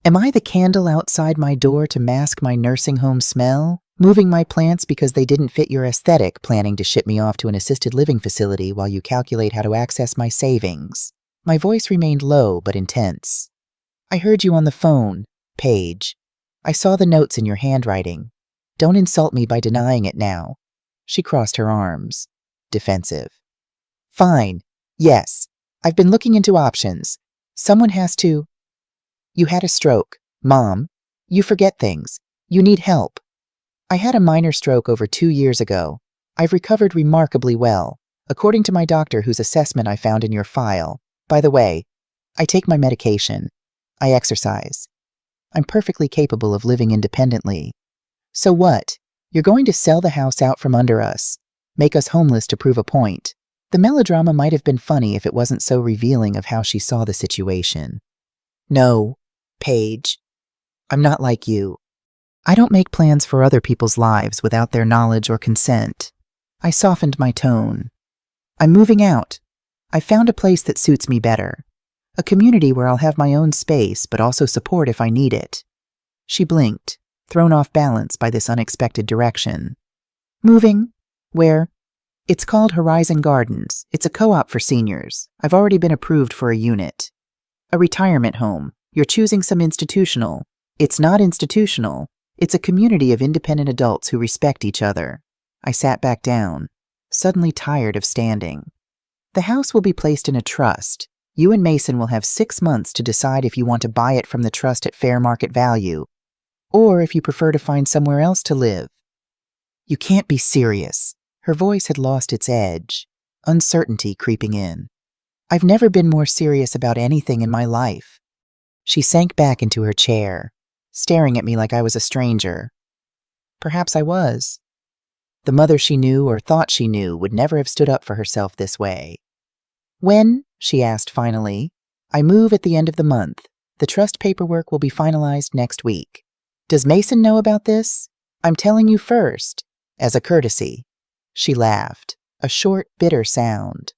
Am I the candle outside my door to mask my nursing home smell? Moving my plants because they didn't fit your aesthetic, planning to ship me off to an assisted living facility while you calculate how to access my savings? My voice remained low but intense. I heard you on the phone, Paige. I saw the notes in your handwriting. Don't insult me by denying it now. She crossed her arms. Defensive. Fine. Yes. I've been looking into options. Someone has to. You had a stroke, Mom. You forget things. You need help. I had a minor stroke over 2 years ago. I've recovered remarkably well, according to my doctor whose assessment I found in your file. By the way, I take my medication. I exercise. I'm perfectly capable of living independently. So what? You're going to sell the house out from under us, make us homeless to prove a point. The melodrama might have been funny if it wasn't so revealing of how she saw the situation. No, Paige. I'm not like you. I don't make plans for other people's lives without their knowledge or consent. I softened my tone. I'm moving out. I found a place that suits me better. A community where I'll have my own space, but also support if I need it. She blinked, thrown off balance by this unexpected direction. Moving? Where? It's called Horizon Gardens. It's a co-op for seniors. I've already been approved for a unit. A retirement home. You're choosing some institutional. It's not institutional. It's a community of independent adults who respect each other. I sat back down, suddenly tired of standing. The house will be placed in a trust. You and Mason will have 6 months to decide if you want to buy it from the trust at fair market value, or if you prefer to find somewhere else to live. You can't be serious. Her voice had lost its edge, uncertainty creeping in. I've never been more serious about anything in my life. She sank back into her chair, staring at me like I was a stranger. Perhaps I was. The mother she knew or thought she knew would never have stood up for herself this way. When? She asked finally. I move at the end of the month. The trust paperwork will be finalized next week. Does Mason know about this? I'm telling you first, as a courtesy. She laughed, a short, bitter sound.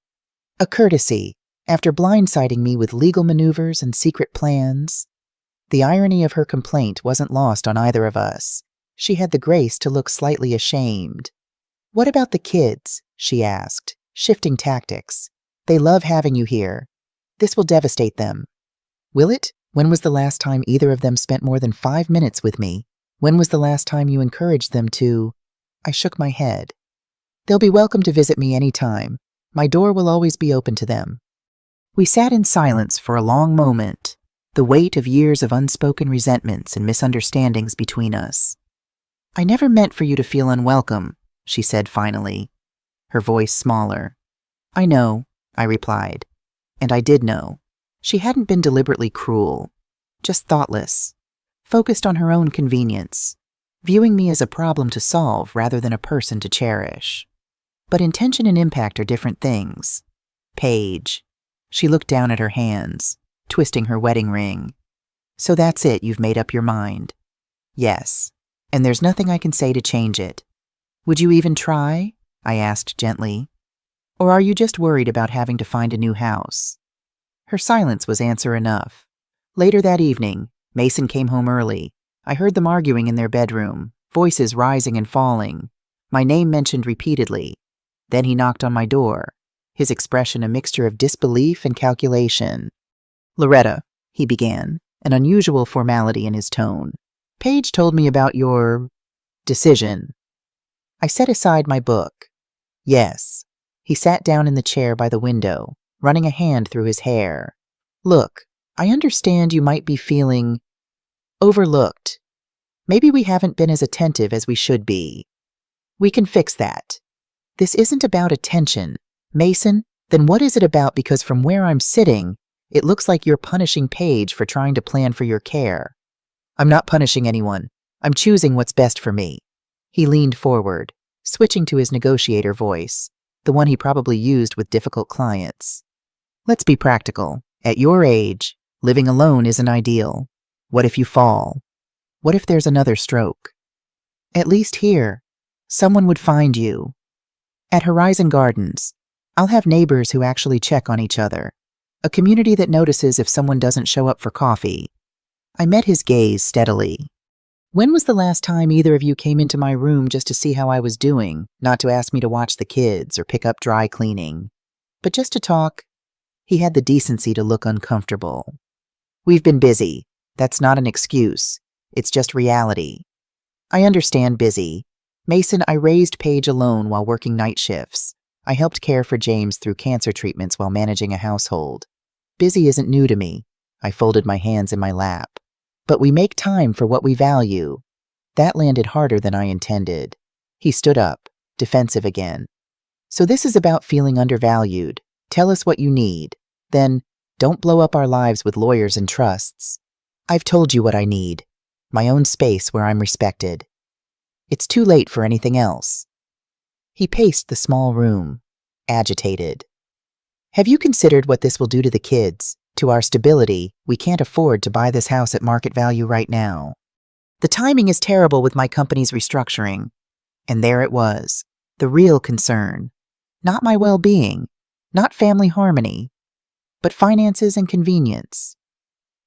A courtesy, after blindsiding me with legal maneuvers and secret plans. The irony of her complaint wasn't lost on either of us. She had the grace to look slightly ashamed. What about the kids? She asked, shifting tactics. They love having you here. This will devastate them. Will it? When was the last time either of them spent more than 5 minutes with me? When was the last time you encouraged them to? I shook my head. They'll be welcome to visit me any time. My door will always be open to them. We sat in silence for a long moment, the weight of years of unspoken resentments and misunderstandings between us. I never meant for you to feel unwelcome, she said finally, her voice smaller. I know, I replied. And I did know. She hadn't been deliberately cruel, just thoughtless, focused on her own convenience, viewing me as a problem to solve rather than a person to cherish. But intention and impact are different things. Paige. She looked down at her hands, twisting her wedding ring. So that's it, you've made up your mind. Yes. And there's nothing I can say to change it. Would you even try? I asked gently. Or are you just worried about having to find a new house? Her silence was answer enough. Later that evening, Mason came home early. I heard them arguing in their bedroom, voices rising and falling, my name mentioned repeatedly. Then he knocked on my door, his expression a mixture of disbelief and calculation. Loretta, he began, an unusual formality in his tone. Paige told me about your decision. I set aside my book. Yes. He sat down in the chair by the window, running a hand through his hair. Look, I understand you might be feeling overlooked. Maybe we haven't been as attentive as we should be. We can fix that. This isn't about attention. Mason, then what is it about? Because from where I'm sitting, it looks like you're punishing Paige for trying to plan for your care. I'm not punishing anyone. I'm choosing what's best for me. He leaned forward, switching to his negotiator voice, the one he probably used with difficult clients. Let's be practical. At your age, living alone isn't ideal. What if you fall? What if there's another stroke? At least here, someone would find you. At Horizon Gardens, I'll have neighbors who actually check on each other. A community that notices if someone doesn't show up for coffee. I met his gaze steadily. When was the last time either of you came into my room just to see how I was doing, not to ask me to watch the kids or pick up dry cleaning, but just to talk? He had the decency to look uncomfortable. We've been busy. That's not an excuse. It's just reality. I understand busy. Mason, I raised Paige alone while working night shifts. I helped care for James through cancer treatments while managing a household. Busy isn't new to me. I folded my hands in my lap. But we make time for what we value. That landed harder than I intended. He stood up, defensive again. So this is about feeling undervalued. Tell us what you need. Then, don't blow up our lives with lawyers and trusts. I've told you what I need. My own space where I'm respected. It's too late for anything else. He paced the small room, agitated. Have you considered what this will do to the kids, to our stability? We can't afford to buy this house at market value right now. The timing is terrible with my company's restructuring. And there it was, the real concern. Not my well-being, not family harmony, but finances and convenience.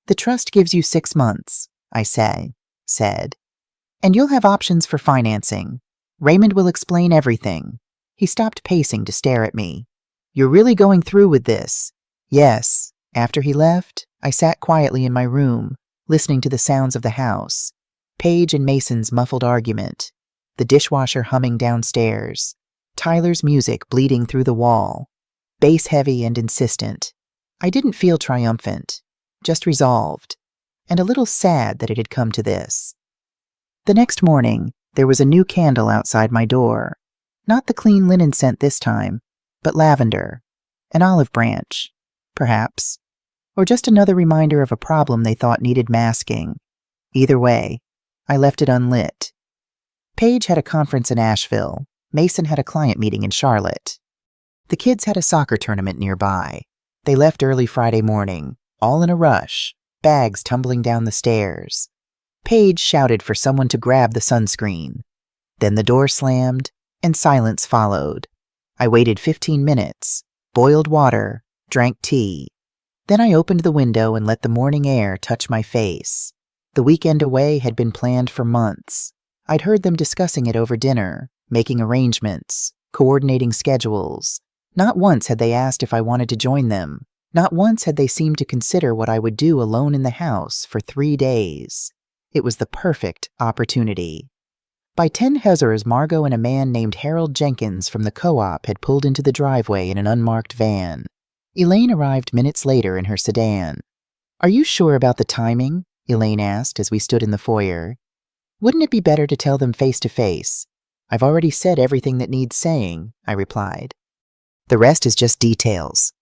The trust gives you 6 months, I said. And you'll have options for financing. Raymond will explain everything. He stopped pacing to stare at me. You're really going through with this? Yes. After he left, I sat quietly in my room, listening to the sounds of the house. Paige and Mason's muffled argument, the dishwasher humming downstairs, Tyler's music bleeding through the wall, bass-heavy and insistent. I didn't feel triumphant, just resolved, and a little sad that it had come to this. The next morning, there was a new candle outside my door. Not the clean linen scent this time, but lavender, an olive branch, perhaps, or just another reminder of a problem they thought needed masking. Either way, I left it unlit. Paige had a conference in Asheville. Mason had a client meeting in Charlotte. The kids had a soccer tournament nearby. They left early Friday morning, all in a rush, bags tumbling down the stairs. Paige shouted for someone to grab the sunscreen. Then the door slammed, and silence followed. I waited 15 minutes, boiled water, drank tea. Then I opened the window and let the morning air touch my face. The weekend away had been planned for months. I'd heard them discussing it over dinner, making arrangements, coordinating schedules. Not once had they asked if I wanted to join them. Not once had they seemed to consider what I would do alone in the house for 3 days. It was the perfect opportunity. By 10 Hezers, Margot and a man named Harold Jenkins from the co-op had pulled into the driveway in an unmarked van. Elaine arrived minutes later in her sedan. Are you sure about the timing? Elaine asked as we stood in the foyer. Wouldn't it be better to tell them face to face? I've already said everything that needs saying, I replied. The rest is just details.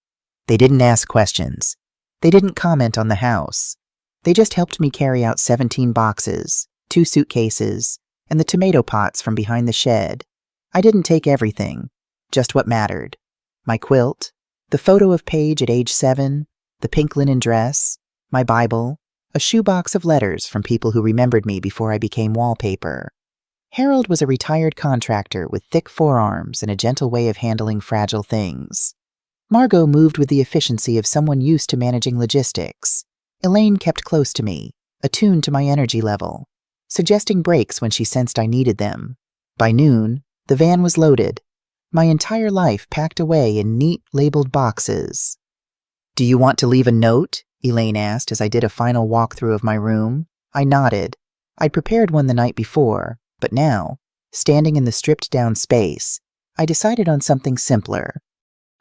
They didn't ask questions. They didn't comment on the house. They just helped me carry out 17 boxes, 2 suitcases, and the tomato pots from behind the shed. I didn't take everything, just what mattered. My quilt, the photo of Paige at age 7, the pink linen dress, my Bible, a shoebox of letters from people who remembered me before I became wallpaper. Harold was a retired contractor with thick forearms and a gentle way of handling fragile things. Margot moved with the efficiency of someone used to managing logistics. Elaine kept close to me, attuned to my energy level, suggesting breaks when she sensed I needed them. By noon, the van was loaded, my entire life packed away in neat, labeled boxes. Do you want to leave a note? Elaine asked as I did a final walkthrough of my room. I nodded. I'd prepared one the night before, but now, standing in the stripped-down space, I decided on something simpler.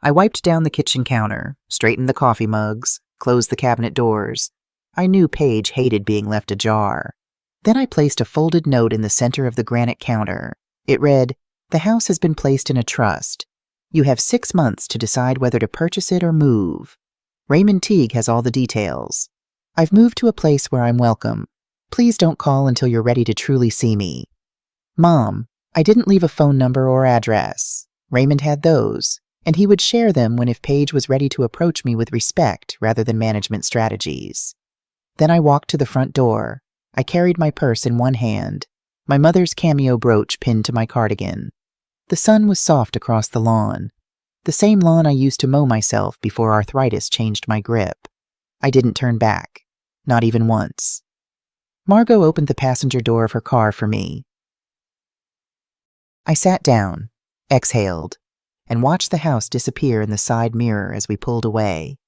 I wiped down the kitchen counter, straightened the coffee mugs, closed the cabinet doors. I knew Paige hated being left ajar. Then I placed a folded note in the center of the granite counter. It read, "The house has been placed in a trust. You have 6 months to decide whether to purchase it or move. Raymond Teague has all the details. I've moved to a place where I'm welcome. Please don't call until you're ready to truly see me. Mom, I didn't leave a phone number or address. Raymond had those, and he would share them when if Paige was ready to approach me with respect rather than management strategies. Then I walked to the front door. I carried my purse in one hand, my mother's cameo brooch pinned to my cardigan. The sun was soft across the lawn, the same lawn I used to mow myself before arthritis changed my grip. I didn't turn back, not even once. Margot opened the passenger door of her car for me. I sat down, exhaled, and watched the house disappear in the side mirror as we pulled away.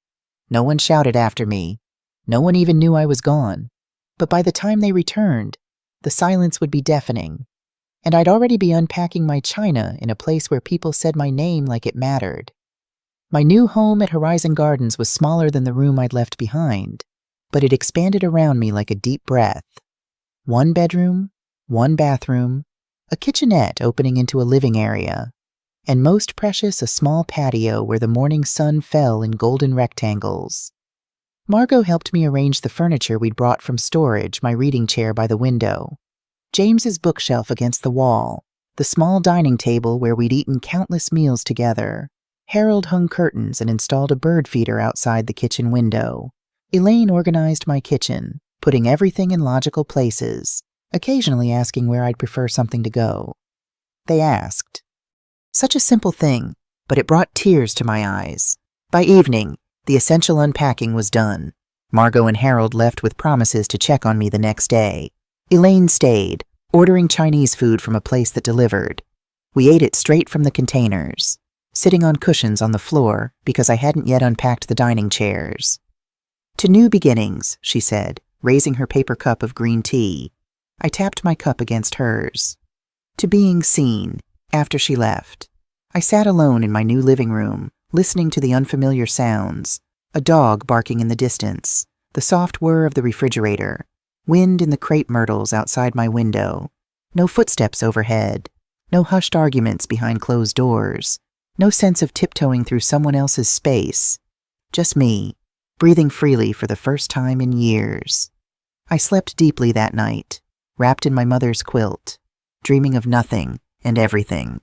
No one shouted after me. No one even knew I was gone. But by the time they returned, the silence would be deafening, and I'd already be unpacking my china in a place where people said my name like it mattered. My new home at Horizon Gardens was smaller than the room I'd left behind, but it expanded around me like a deep breath. One bedroom, one bathroom, a kitchenette opening into a living area, and most precious, a small patio where the morning sun fell in golden rectangles. Margot helped me arrange the furniture we'd brought from storage, my reading chair by the window, James's bookshelf against the wall, the small dining table where we'd eaten countless meals together. Harold hung curtains and installed a bird feeder outside the kitchen window. Elaine organized my kitchen, putting everything in logical places, occasionally asking where I'd prefer something to go. They asked. Such a simple thing, but it brought tears to my eyes. By evening, the essential unpacking was done. Margot and Harold left with promises to check on me the next day. Elaine stayed, ordering Chinese food from a place that delivered. We ate it straight from the containers, sitting on cushions on the floor because I hadn't yet unpacked the dining chairs. To new beginnings, she said, raising her paper cup of green tea. I tapped my cup against hers. To being seen, after she left. I sat alone in my new living room, listening to the unfamiliar sounds, a dog barking in the distance, the soft whir of the refrigerator, wind in the crepe myrtles outside my window, no footsteps overhead, no hushed arguments behind closed doors, no sense of tiptoeing through someone else's space, just me, breathing freely for the first time in years. I slept deeply that night, wrapped in my mother's quilt, dreaming of nothing and everything.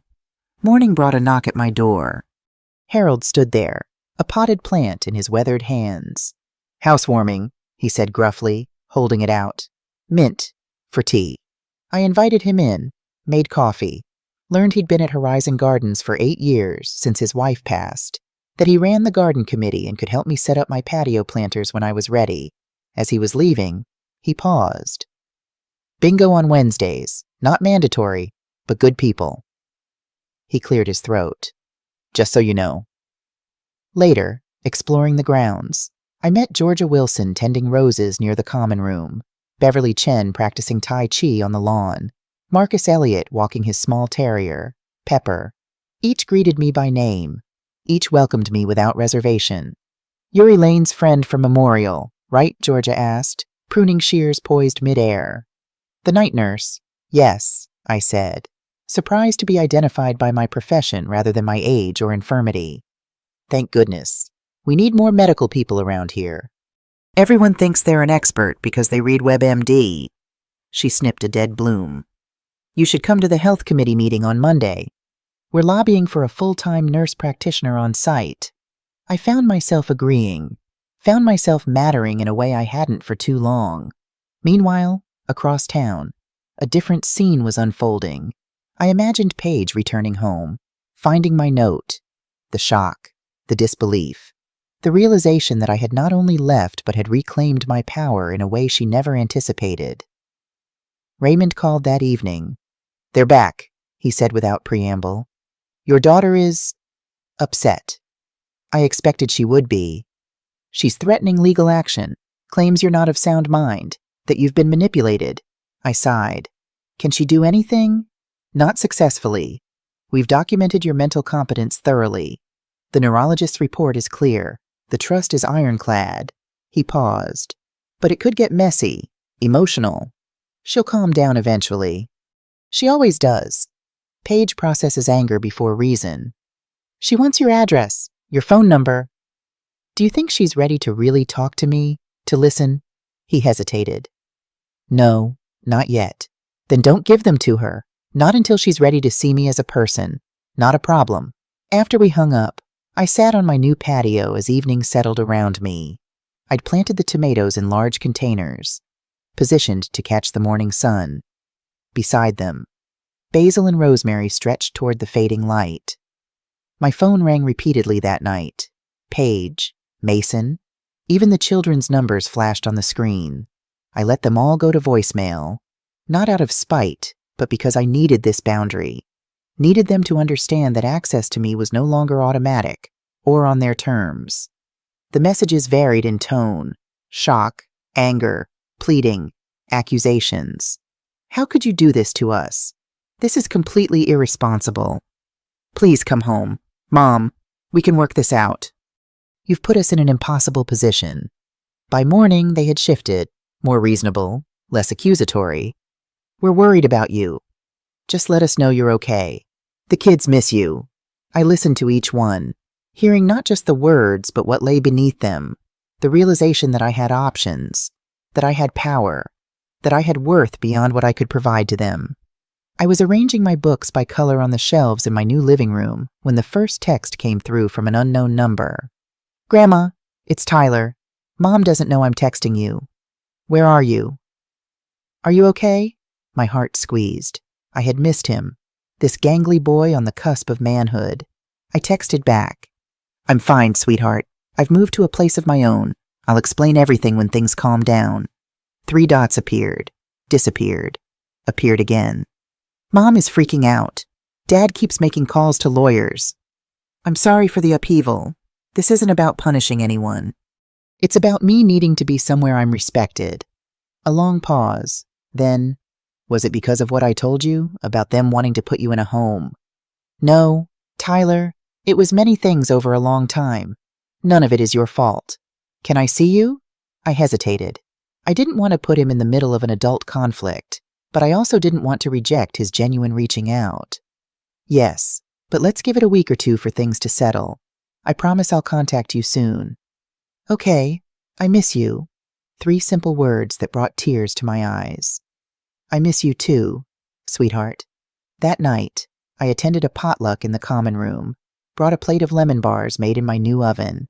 Morning brought a knock at my door. Harold stood there, a potted plant in his weathered hands. "Housewarming," he said gruffly, holding it out. "Mint, for tea." I invited him in, made coffee, learned he'd been at Horizon Gardens for 8 years since his wife passed, that he ran the garden committee and could help me set up my patio planters when I was ready. As he was leaving, he paused. "Bingo on Wednesdays, not mandatory, but good people." He cleared his throat. "Just so you know." Later, exploring the grounds, I met Georgia Wilson tending roses near the common room, Beverly Chen practicing Tai Chi on the lawn, Marcus Elliott walking his small terrier, Pepper. Each greeted me by name. Each welcomed me without reservation. "You're Elaine's friend from Memorial, right?" Georgia asked, pruning shears poised midair. "The night nurse?" "Yes," I said, surprised to be identified by my profession rather than my age or infirmity. "Thank goodness. We need more medical people around here. Everyone thinks they're an expert because they read WebMD." She snipped a dead bloom. "You should come to the health committee meeting on Monday. We're lobbying for a full-time nurse practitioner on site." I found myself agreeing, found myself mattering in a way I hadn't for too long. Meanwhile, across town, a different scene was unfolding. I imagined Paige returning home, finding my note, the shock, the disbelief, the realization that I had not only left but had reclaimed my power in a way she never anticipated. Raymond called that evening. "They're back," he said without preamble. "Your daughter is upset. I expected she would be. She's threatening legal action, claims you're not of sound mind, that you've been manipulated." I sighed. "Can she do anything?" "Not successfully. We've documented your mental competence thoroughly. The neurologist's report is clear. The trust is ironclad." He paused. "But it could get messy, emotional. She'll calm down eventually. She always does. Paige processes anger before reason. She wants your address, your phone number." "Do you think she's ready to really talk to me, to listen?" He hesitated. No, not yet. Then don't give them to her. Not until she's ready to see me as a person. Not a problem. After we hung up, I sat on my new patio as evening settled around me. I'd planted the tomatoes in large containers, positioned to catch the morning sun. Beside them, basil and rosemary stretched toward the fading light. My phone rang repeatedly that night. Paige, Mason, even the children's numbers flashed on the screen. I let them all go to voicemail, not out of spite, but because I needed this boundary. Needed them to understand that access to me was no longer automatic or on their terms. The messages varied in tone: shock, anger, pleading, accusations. How could you do this to us? This is completely irresponsible. Please come home. Mom, we can work this out. You've put us in an impossible position. By morning, they had shifted, more reasonable, less accusatory. We're worried about you. Just let us know you're okay. The kids miss you. I listened to each one, hearing not just the words, but what lay beneath them, the realization that I had options, that I had power, that I had worth beyond what I could provide to them. I was arranging my books by color on the shelves in my new living room when the first text came through from an unknown number. Grandma, it's Tyler. Mom doesn't know I'm texting you. Where are you? Are you okay? My heart squeezed. I had missed him, this gangly boy on the cusp of manhood. I texted back. I'm fine, sweetheart. I've moved to a place of my own. I'll explain everything when things calm down. 3 dots appeared, disappeared, appeared again. Mom is freaking out. Dad keeps making calls to lawyers. I'm sorry for the upheaval. This isn't about punishing anyone. It's about me needing to be somewhere I'm respected. A long pause. Then, was it because of what I told you about them wanting to put you in a home? No, Tyler, it was many things over a long time. None of it is your fault. Can I see you? I hesitated. I didn't want to put him in the middle of an adult conflict, but I also didn't want to reject his genuine reaching out. Yes, but let's give it a week or 2 for things to settle. I promise I'll contact you soon. Okay, I miss you. 3 simple words that brought tears to my eyes. I miss you too, sweetheart. That night, I attended a potluck in the common room, brought a plate of lemon bars made in my new oven,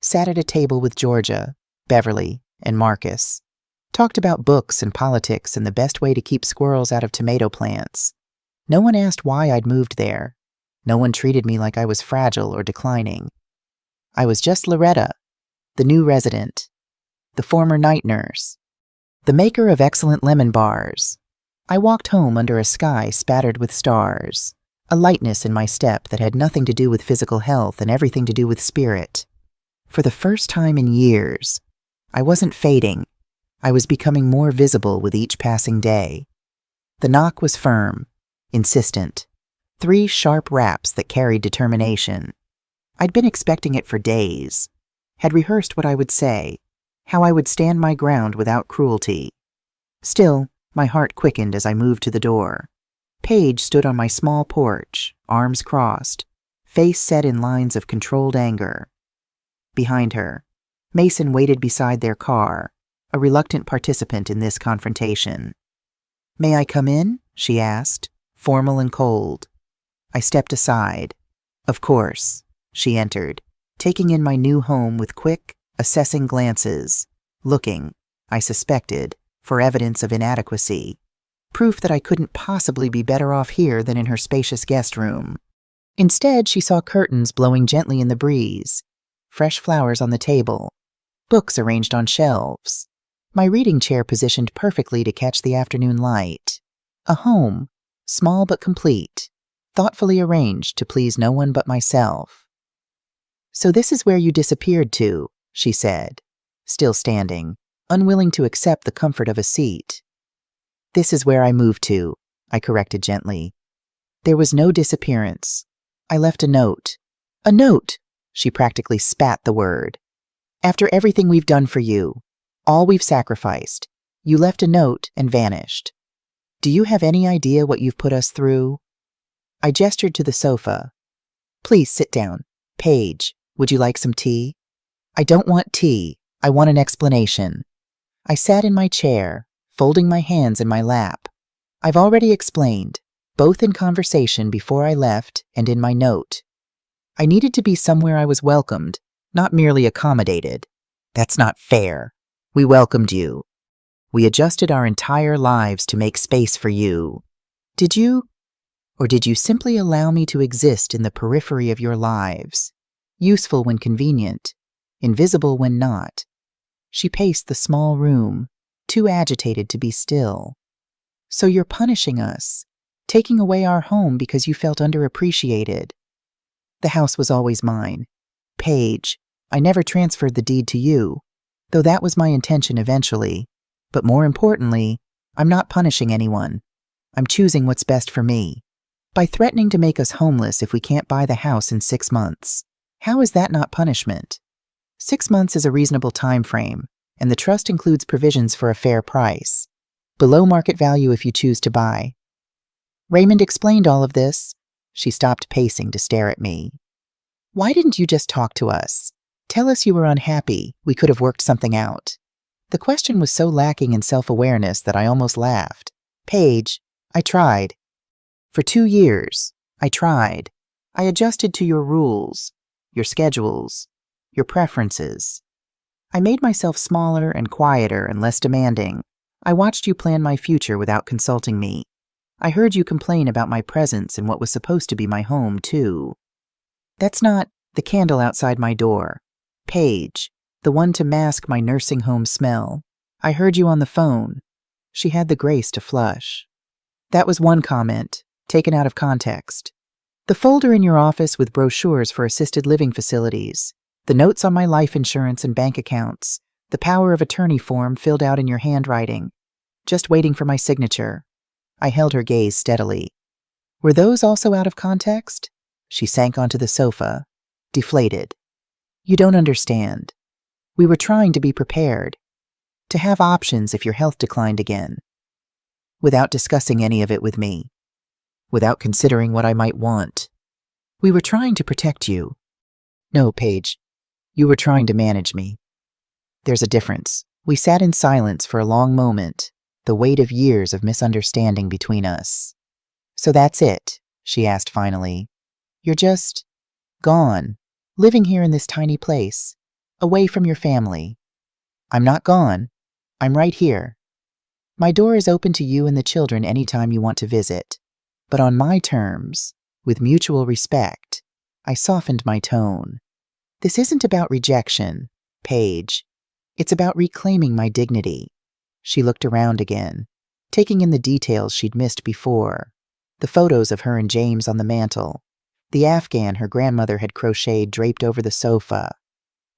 sat at a table with Georgia, Beverly, and Marcus, talked about books and politics and the best way to keep squirrels out of tomato plants. No one asked why I'd moved there. No one treated me like I was fragile or declining. I was just Loretta, the new resident, the former night nurse, the maker of excellent lemon bars. I walked home under a sky spattered with stars, a lightness in my step that had nothing to do with physical health and everything to do with spirit. For the first time in years, I wasn't fading. I was becoming more visible with each passing day. The knock was firm, insistent. 3 sharp raps that carried determination. I'd been expecting it for days, had rehearsed what I would say, how I would stand my ground without cruelty. Still, my heart quickened as I moved to the door. Paige stood on my small porch, arms crossed, face set in lines of controlled anger. Behind her, Mason waited beside their car, a reluctant participant in this confrontation. May I come in? She asked, formal and cold. I stepped aside. Of course. She entered, taking in my new home with quick, assessing glances, looking, I suspected, for evidence of inadequacy, proof that I couldn't possibly be better off here than in her spacious guest room. Instead, she saw curtains blowing gently in the breeze, fresh flowers on the table, books arranged on shelves, my reading chair positioned perfectly to catch the afternoon light. A home, small but complete, thoughtfully arranged to please no one but myself. So this is where you disappeared to, she said, still standing, unwilling to accept the comfort of a seat. This is where I moved to, I corrected gently. There was no disappearance. I left a note. A note! She practically spat the word. After everything we've done for you, all we've sacrificed, you left a note and vanished. Do you have any idea what you've put us through? I gestured to the sofa. Please sit down. Paige, would you like some tea? I don't want tea. I want an explanation. I sat in my chair, folding my hands in my lap. I've already explained, both in conversation before I left and in my note. I needed to be somewhere I was welcomed, not merely accommodated. That's not fair. We welcomed you. We adjusted our entire lives to make space for you. Did you simply allow me to exist in the periphery of your lives, useful when convenient, invisible when not? She paced the small room, too agitated to be still. So you're punishing us, taking away our home because you felt underappreciated. The house was always mine. Paige, I never transferred the deed to you, though that was my intention eventually. But more importantly, I'm not punishing anyone. I'm choosing what's best for me. By threatening to make us homeless if we can't buy the house in 6 months. How is that not punishment? 6 months is a reasonable time frame, and the trust includes provisions for a fair price. Below market value if you choose to buy. Raymond explained all of this. She stopped pacing to stare at me. Why didn't you just talk to us? Tell us you were unhappy. We could have worked something out. The question was so lacking in self-awareness that I almost laughed. Paige, I tried. For 2 years, I tried. I adjusted to your rules, your schedules, your preferences. I made myself smaller and quieter and less demanding. I watched you plan my future without consulting me. I heard you complain about my presence in what was supposed to be my home, too. That's not the candle outside my door. Paige, the one to mask my nursing home smell. I heard you on the phone. She had the grace to flush. That was one comment, taken out of context. The folder in your office with brochures for assisted living facilities, the notes on my life insurance and bank accounts, the power of attorney form filled out in your handwriting, just waiting for my signature. I held her gaze steadily. Were those also out of context? She sank onto the sofa, deflated. You don't understand. We were trying to be prepared, to have options if your health declined again, without discussing any of it with me, without considering what I might want. We were trying to protect you. No, Paige, you were trying to manage me. There's a difference. We sat in silence for a long moment, the weight of years of misunderstanding between us. So that's it, she asked finally. You're just gone, living here in this tiny place, away from your family. I'm not gone. I'm right here. My door is open to you and the children anytime you want to visit, but on my terms, with mutual respect. I softened my tone. This isn't about rejection, Paige. It's about reclaiming my dignity. She looked around again, taking in the details she'd missed before. The photos of her and James on the mantel, the Afghan her grandmother had crocheted draped over the sofa,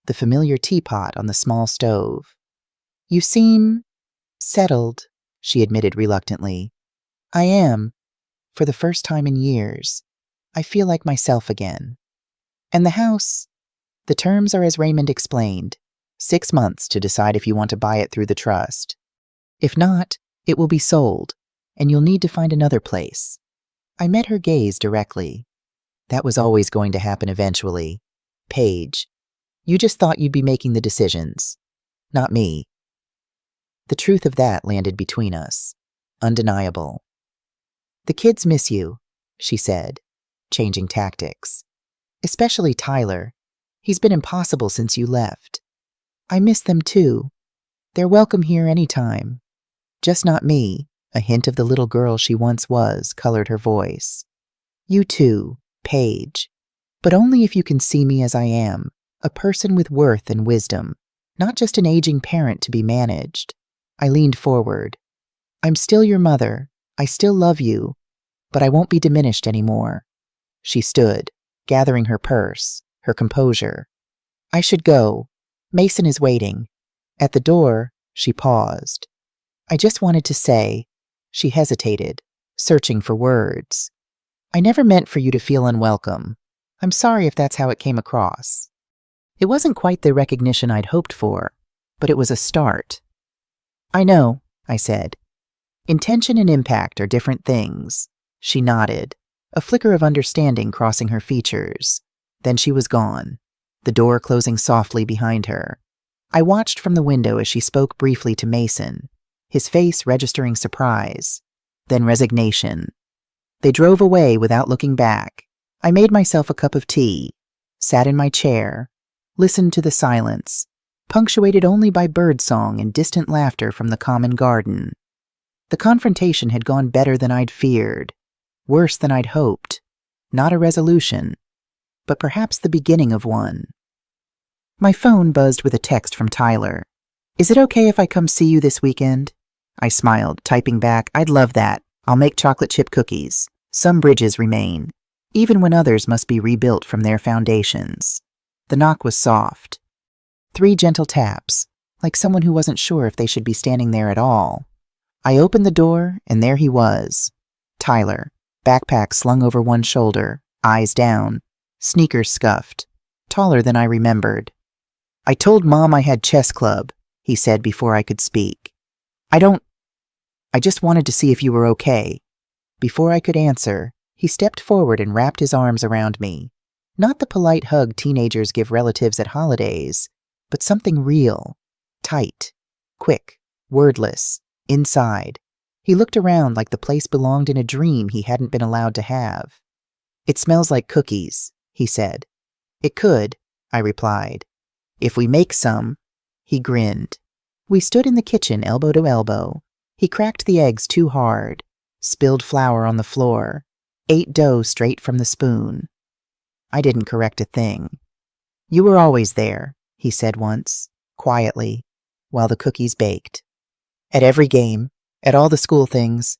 the familiar teapot on the small stove. You seem settled, she admitted reluctantly. I am. For the first time in years, I feel like myself again. And the house? The terms are as Raymond explained. 6 months to decide if you want to buy it through the trust. If not, it will be sold, and you'll need to find another place. I met her gaze directly. That was always going to happen eventually. Paige, you just thought you'd be making the decisions. Not me. The truth of that landed between us. Undeniable. The kids miss you, she said, changing tactics. Especially Tyler. He's been impossible since you left. I miss them too. They're welcome here anytime. Just not me. A hint of the little girl she once was colored her voice. You too, Paige. But only if you can see me as I am, a person with worth and wisdom, not just an aging parent to be managed. I leaned forward. I'm still your mother. I still love you, but I won't be diminished anymore. She stood, gathering her purse, her composure. I should go. Mason is waiting. At the door, she paused. I just wanted to say, she hesitated, searching for words. I never meant for you to feel unwelcome. I'm sorry if that's how it came across. It wasn't quite the recognition I'd hoped for, but it was a start. I know, I said. Intention and impact are different things. She nodded, a flicker of understanding crossing her features. Then she was gone, the door closing softly behind her. I watched from the window as she spoke briefly to Mason. his face registering surprise, then resignation. They drove away without looking back. I made myself a cup of tea, sat in my chair, listened to the silence, punctuated only by birdsong and distant laughter from the common garden. The confrontation had gone better than I'd feared, worse than I'd hoped. Not a resolution, but perhaps the beginning of one. My phone buzzed with a text from Tyler. "Is it okay if I come see you this weekend?" I smiled, typing back, "I'd love that. I'll make chocolate chip cookies. Some bridges remain, even when others must be rebuilt from their foundations." The knock was soft. 3 gentle taps, like someone who wasn't sure if they should be standing there at all. I opened the door, and there he was. Tyler, backpack slung over one shoulder, eyes down, sneakers scuffed, taller than I remembered. "I told Mom I had chess club," he said before I could speak. I just wanted to see if you were okay." Before I could answer, he stepped forward and wrapped his arms around me. Not the polite hug teenagers give relatives at holidays, but something real, tight, quick, wordless, inside. He looked around like the place belonged in a dream he hadn't been allowed to have. "It smells like cookies," he said. "It could," I replied. "If we make some." He grinned. We stood in the kitchen elbow to elbow. He cracked the eggs too hard, spilled flour on the floor, ate dough straight from the spoon. I didn't correct a thing. "You were always there," he said once, quietly, while the cookies baked. "At every game, at all the school things.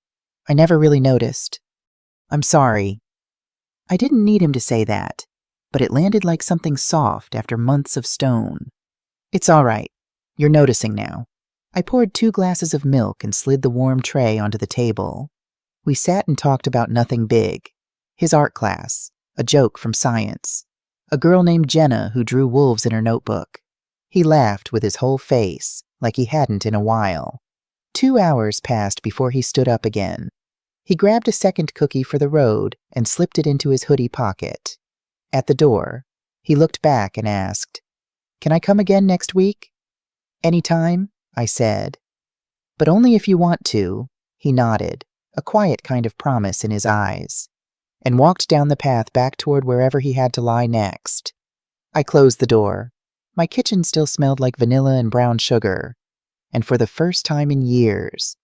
I never really noticed. I'm sorry." I didn't need him to say that, but it landed like something soft after months of stone. "It's all right. You're noticing now." I poured 2 glasses of milk and slid the warm tray onto the table. We sat and talked about nothing big. His art class, a joke from science, a girl named Jenna who drew wolves in her notebook. He laughed with his whole face, like he hadn't in a while. 2 hours passed before he stood up again. He grabbed a second cookie for the road and slipped it into his hoodie pocket. At the door, he looked back and asked, "Can I come again next week?" "Anytime," I said. "But only if you want to," he nodded, a quiet kind of promise in his eyes, and walked down the path back toward wherever he had to lie next. I closed the door. My kitchen still smelled like vanilla and brown sugar, and for the first time in years,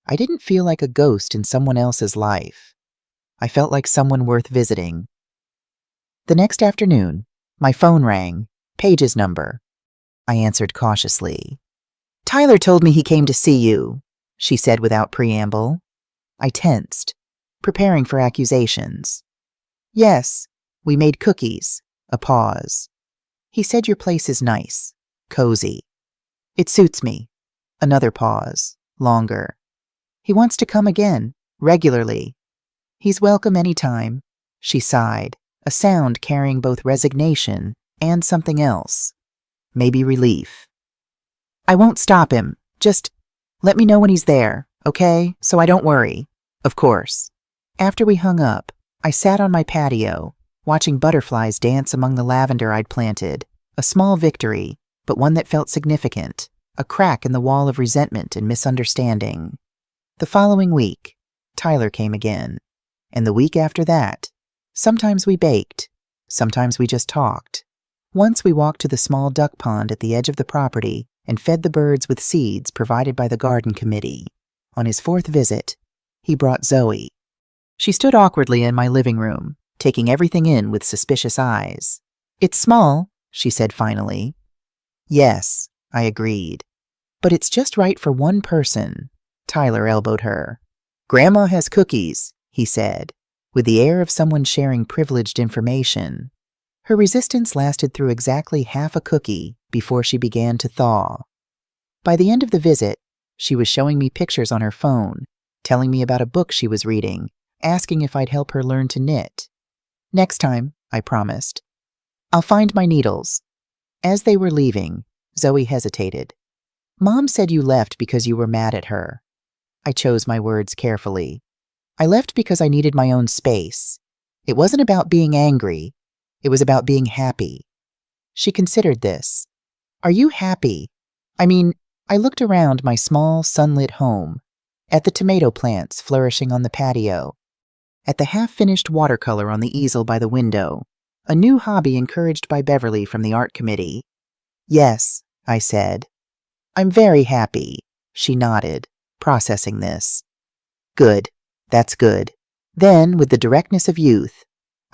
I didn't feel like a ghost in someone else's life. I felt like someone worth visiting. The next afternoon, my phone rang. Paige's number. I answered cautiously. "Tyler told me he came to see you," she said without preamble. I tensed, preparing for accusations. "Yes, we made cookies." A pause. "He said your place is nice, cozy." "It suits me." Another pause, longer. "He wants to come again, regularly." "He's welcome anytime," she sighed, a sound carrying both resignation and something else. Maybe relief. "I won't stop him. Just let me know when he's there, okay? So I don't worry." "Of course." After we hung up, I sat on my patio, watching butterflies dance among the lavender I'd planted. A small victory, but one that felt significant. A crack in the wall of resentment and misunderstanding. The following week, Tyler came again. And the week after that, sometimes we baked, sometimes we just talked. Once we walked to the small duck pond at the edge of the property and fed the birds with seeds provided by the garden committee. On his 4th visit, he brought Zoe. She stood awkwardly in my living room, taking everything in with suspicious eyes. "It's small," she said finally. "Yes," I agreed. "But it's just right for one person." Tyler elbowed her. "Grandma has cookies," he said, with the air of someone sharing privileged information. Her resistance lasted through exactly half a cookie before she began to thaw. By the end of the visit, she was showing me pictures on her phone, telling me about a book she was reading, asking if I'd help her learn to knit. "Next time," I promised. "I'll find my needles." As they were leaving, Zoe hesitated. "Mom said you left because you were mad at her." I chose my words carefully. "I left because I needed my own space. It wasn't about being angry. It was about being happy." She considered this. "Are you happy? I mean, I looked around my small, sunlit home, at the tomato plants flourishing on the patio, at the half-finished watercolor on the easel by the window, a new hobby encouraged by Beverly from the art committee. "Yes," I said. "I'm very happy," she nodded, processing this. "Good. That's good." Then, with the directness of youth,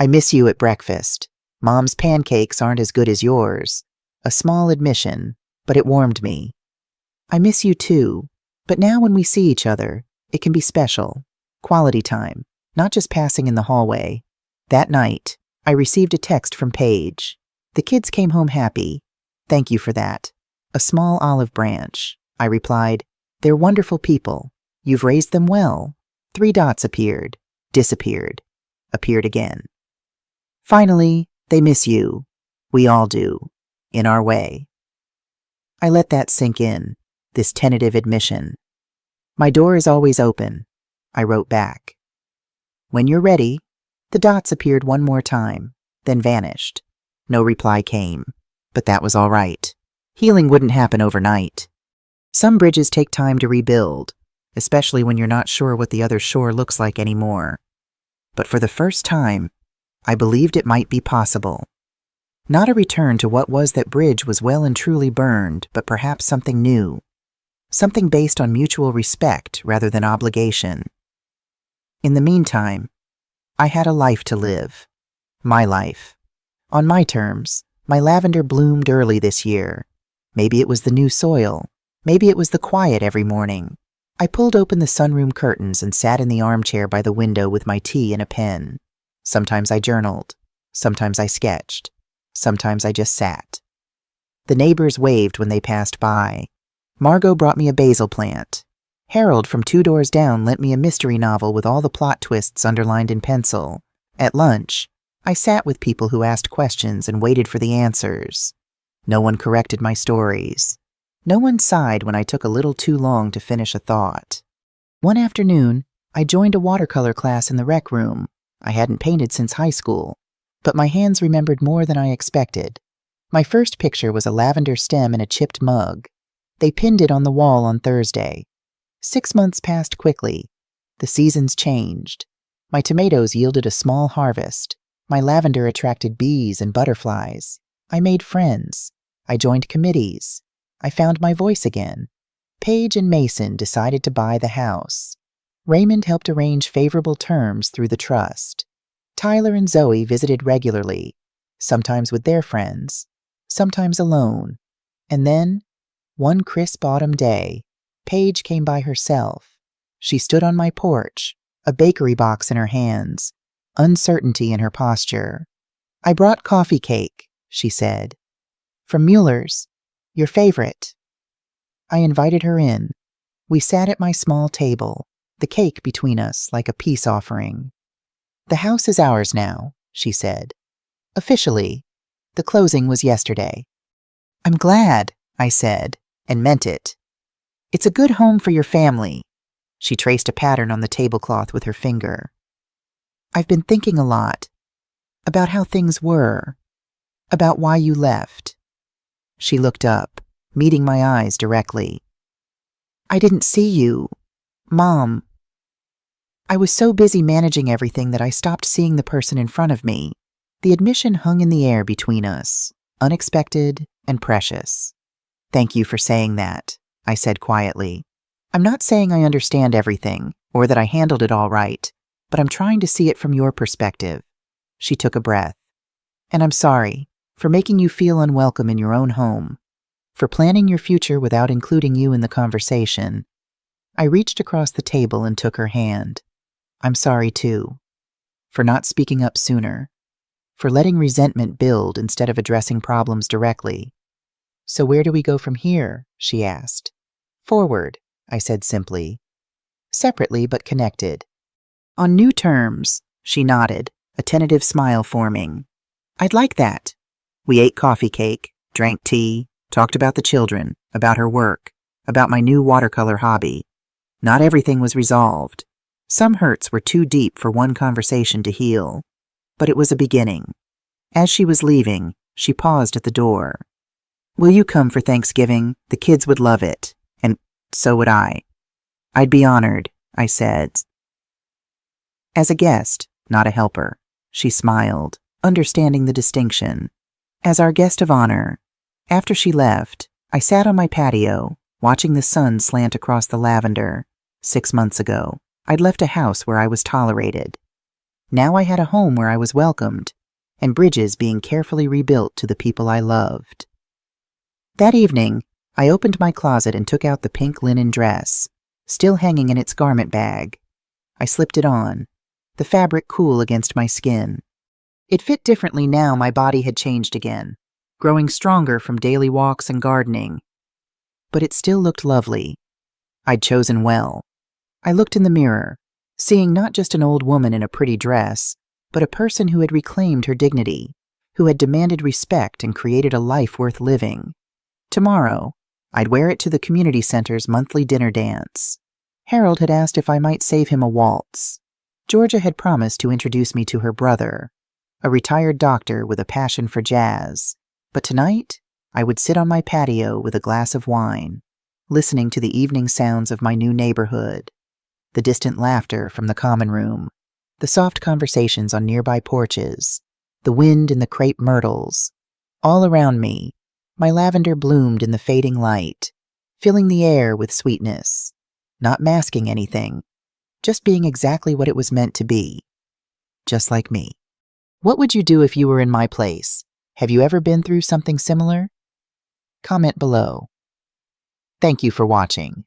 "I miss you at breakfast. Mom's pancakes aren't as good as yours." A small admission, but it warmed me. "I miss you too, but now when we see each other, it can be special. Quality time, not just passing in the hallway." That night, I received a text from Paige. "The kids came home happy. Thank you for that. A small olive branch." I replied, "They're wonderful people. You've raised them well." 3 dots appeared, disappeared, appeared again. "Finally, they miss you. We all do, in our way." I let that sink in, this tentative admission. "My door is always open," I wrote back. "When you're ready." The dots appeared one more time, then vanished. No reply came, but that was all right. Healing wouldn't happen overnight. Some bridges take time to rebuild, especially when you're not sure what the other shore looks like anymore. But for the first time, I believed it might be possible. Not a return to what was that bridge was well and truly burned, but perhaps something new. Something based on mutual respect rather than obligation. In the meantime, I had a life to live. My life. On my terms. My lavender bloomed early this year. Maybe it was the new soil. Maybe it was the quiet every morning. I pulled open the sunroom curtains and sat in the armchair by the window with my tea and a pen. Sometimes I journaled. Sometimes I sketched. Sometimes I just sat. The neighbors waved when they passed by. Margot brought me a basil plant. Harold from 2 doors down lent me a mystery novel with all the plot twists underlined in pencil. At lunch, I sat with people who asked questions and waited for the answers. No one corrected my stories. No one sighed when I took a little too long to finish a thought. One afternoon, I joined a watercolor class in the rec room. I hadn't painted since high school, but my hands remembered more than I expected. My first picture was a lavender stem in a chipped mug. They pinned it on the wall on Thursday. 6 months passed quickly. The seasons changed. My tomatoes yielded a small harvest. My lavender attracted bees and butterflies. I made friends. I joined committees. I found my voice again. Paige and Mason decided to buy the house. Raymond helped arrange favorable terms through the trust. Tyler and Zoe visited regularly, sometimes with their friends, sometimes alone. And then, one crisp autumn day, Paige came by herself. She stood on my porch, a bakery box in her hands, uncertainty in her posture. "I brought coffee cake," she said. "From Mueller's, your favorite." I invited her in. We sat at my small table, the cake between us like a peace offering. "The house is ours now," she said. "Officially. The closing was yesterday." "I'm glad," I said, and meant it. "It's a good home for your family." She traced a pattern on the tablecloth with her finger. "I've been thinking a lot about how things were, about why you left." She looked up, meeting my eyes directly. "I didn't see you, Mom. I was so busy managing everything that I stopped seeing the person in front of me." The admission hung in the air between us, unexpected and precious. "Thank you for saying that," I said quietly. "I'm not saying I understand everything or that I handled it all right, but I'm trying to see it from your perspective." She took a breath. "And I'm sorry for making you feel unwelcome in your own home, for planning your future without including you in the conversation." I reached across the table and took her hand. "I'm sorry too, for not speaking up sooner, for letting resentment build instead of addressing problems directly." "So where do we go from here?" she asked. "Forward," I said simply. "Separately but connected." "On new terms," she nodded, a tentative smile forming. "I'd like that." We ate coffee cake, drank tea, talked about the children, about her work, about my new watercolor hobby. Not everything was resolved. Some hurts were too deep for one conversation to heal. But it was a beginning. As she was leaving, she paused at the door. "Will you come for Thanksgiving? The kids would love it." So would I. I'd be honored, I said. As a guest, not a helper. She smiled, understanding the distinction. As our guest of honor. After she left, I sat on my patio, watching the sun slant across the lavender. 6 months ago, I'd left a house where I was tolerated. Now I had a home where I was welcomed, and bridges being carefully rebuilt to the people I loved. That evening, I opened my closet and took out the pink linen dress, still hanging in its garment bag. I slipped it on, the fabric cool against my skin. It fit differently now my body had changed again, growing stronger from daily walks and gardening. But it still looked lovely. I'd chosen well. I looked in the mirror, seeing not just an old woman in a pretty dress, but a person who had reclaimed her dignity, who had demanded respect and created a life worth living. Tomorrow, I'd wear it to the community center's monthly dinner dance. Harold had asked if I might save him a waltz. Georgia had promised to introduce me to her brother, a retired doctor with a passion for jazz. But tonight, I would sit on my patio with a glass of wine, listening to the evening sounds of my new neighborhood, the distant laughter from the common room, the soft conversations on nearby porches, the wind in the crepe myrtles. All around me, my lavender bloomed in the fading light, filling the air with sweetness, not masking anything, just being exactly what it was meant to be, just like me. What would you do if you were in my place? Have you ever been through something similar? Comment below. Thank you for watching.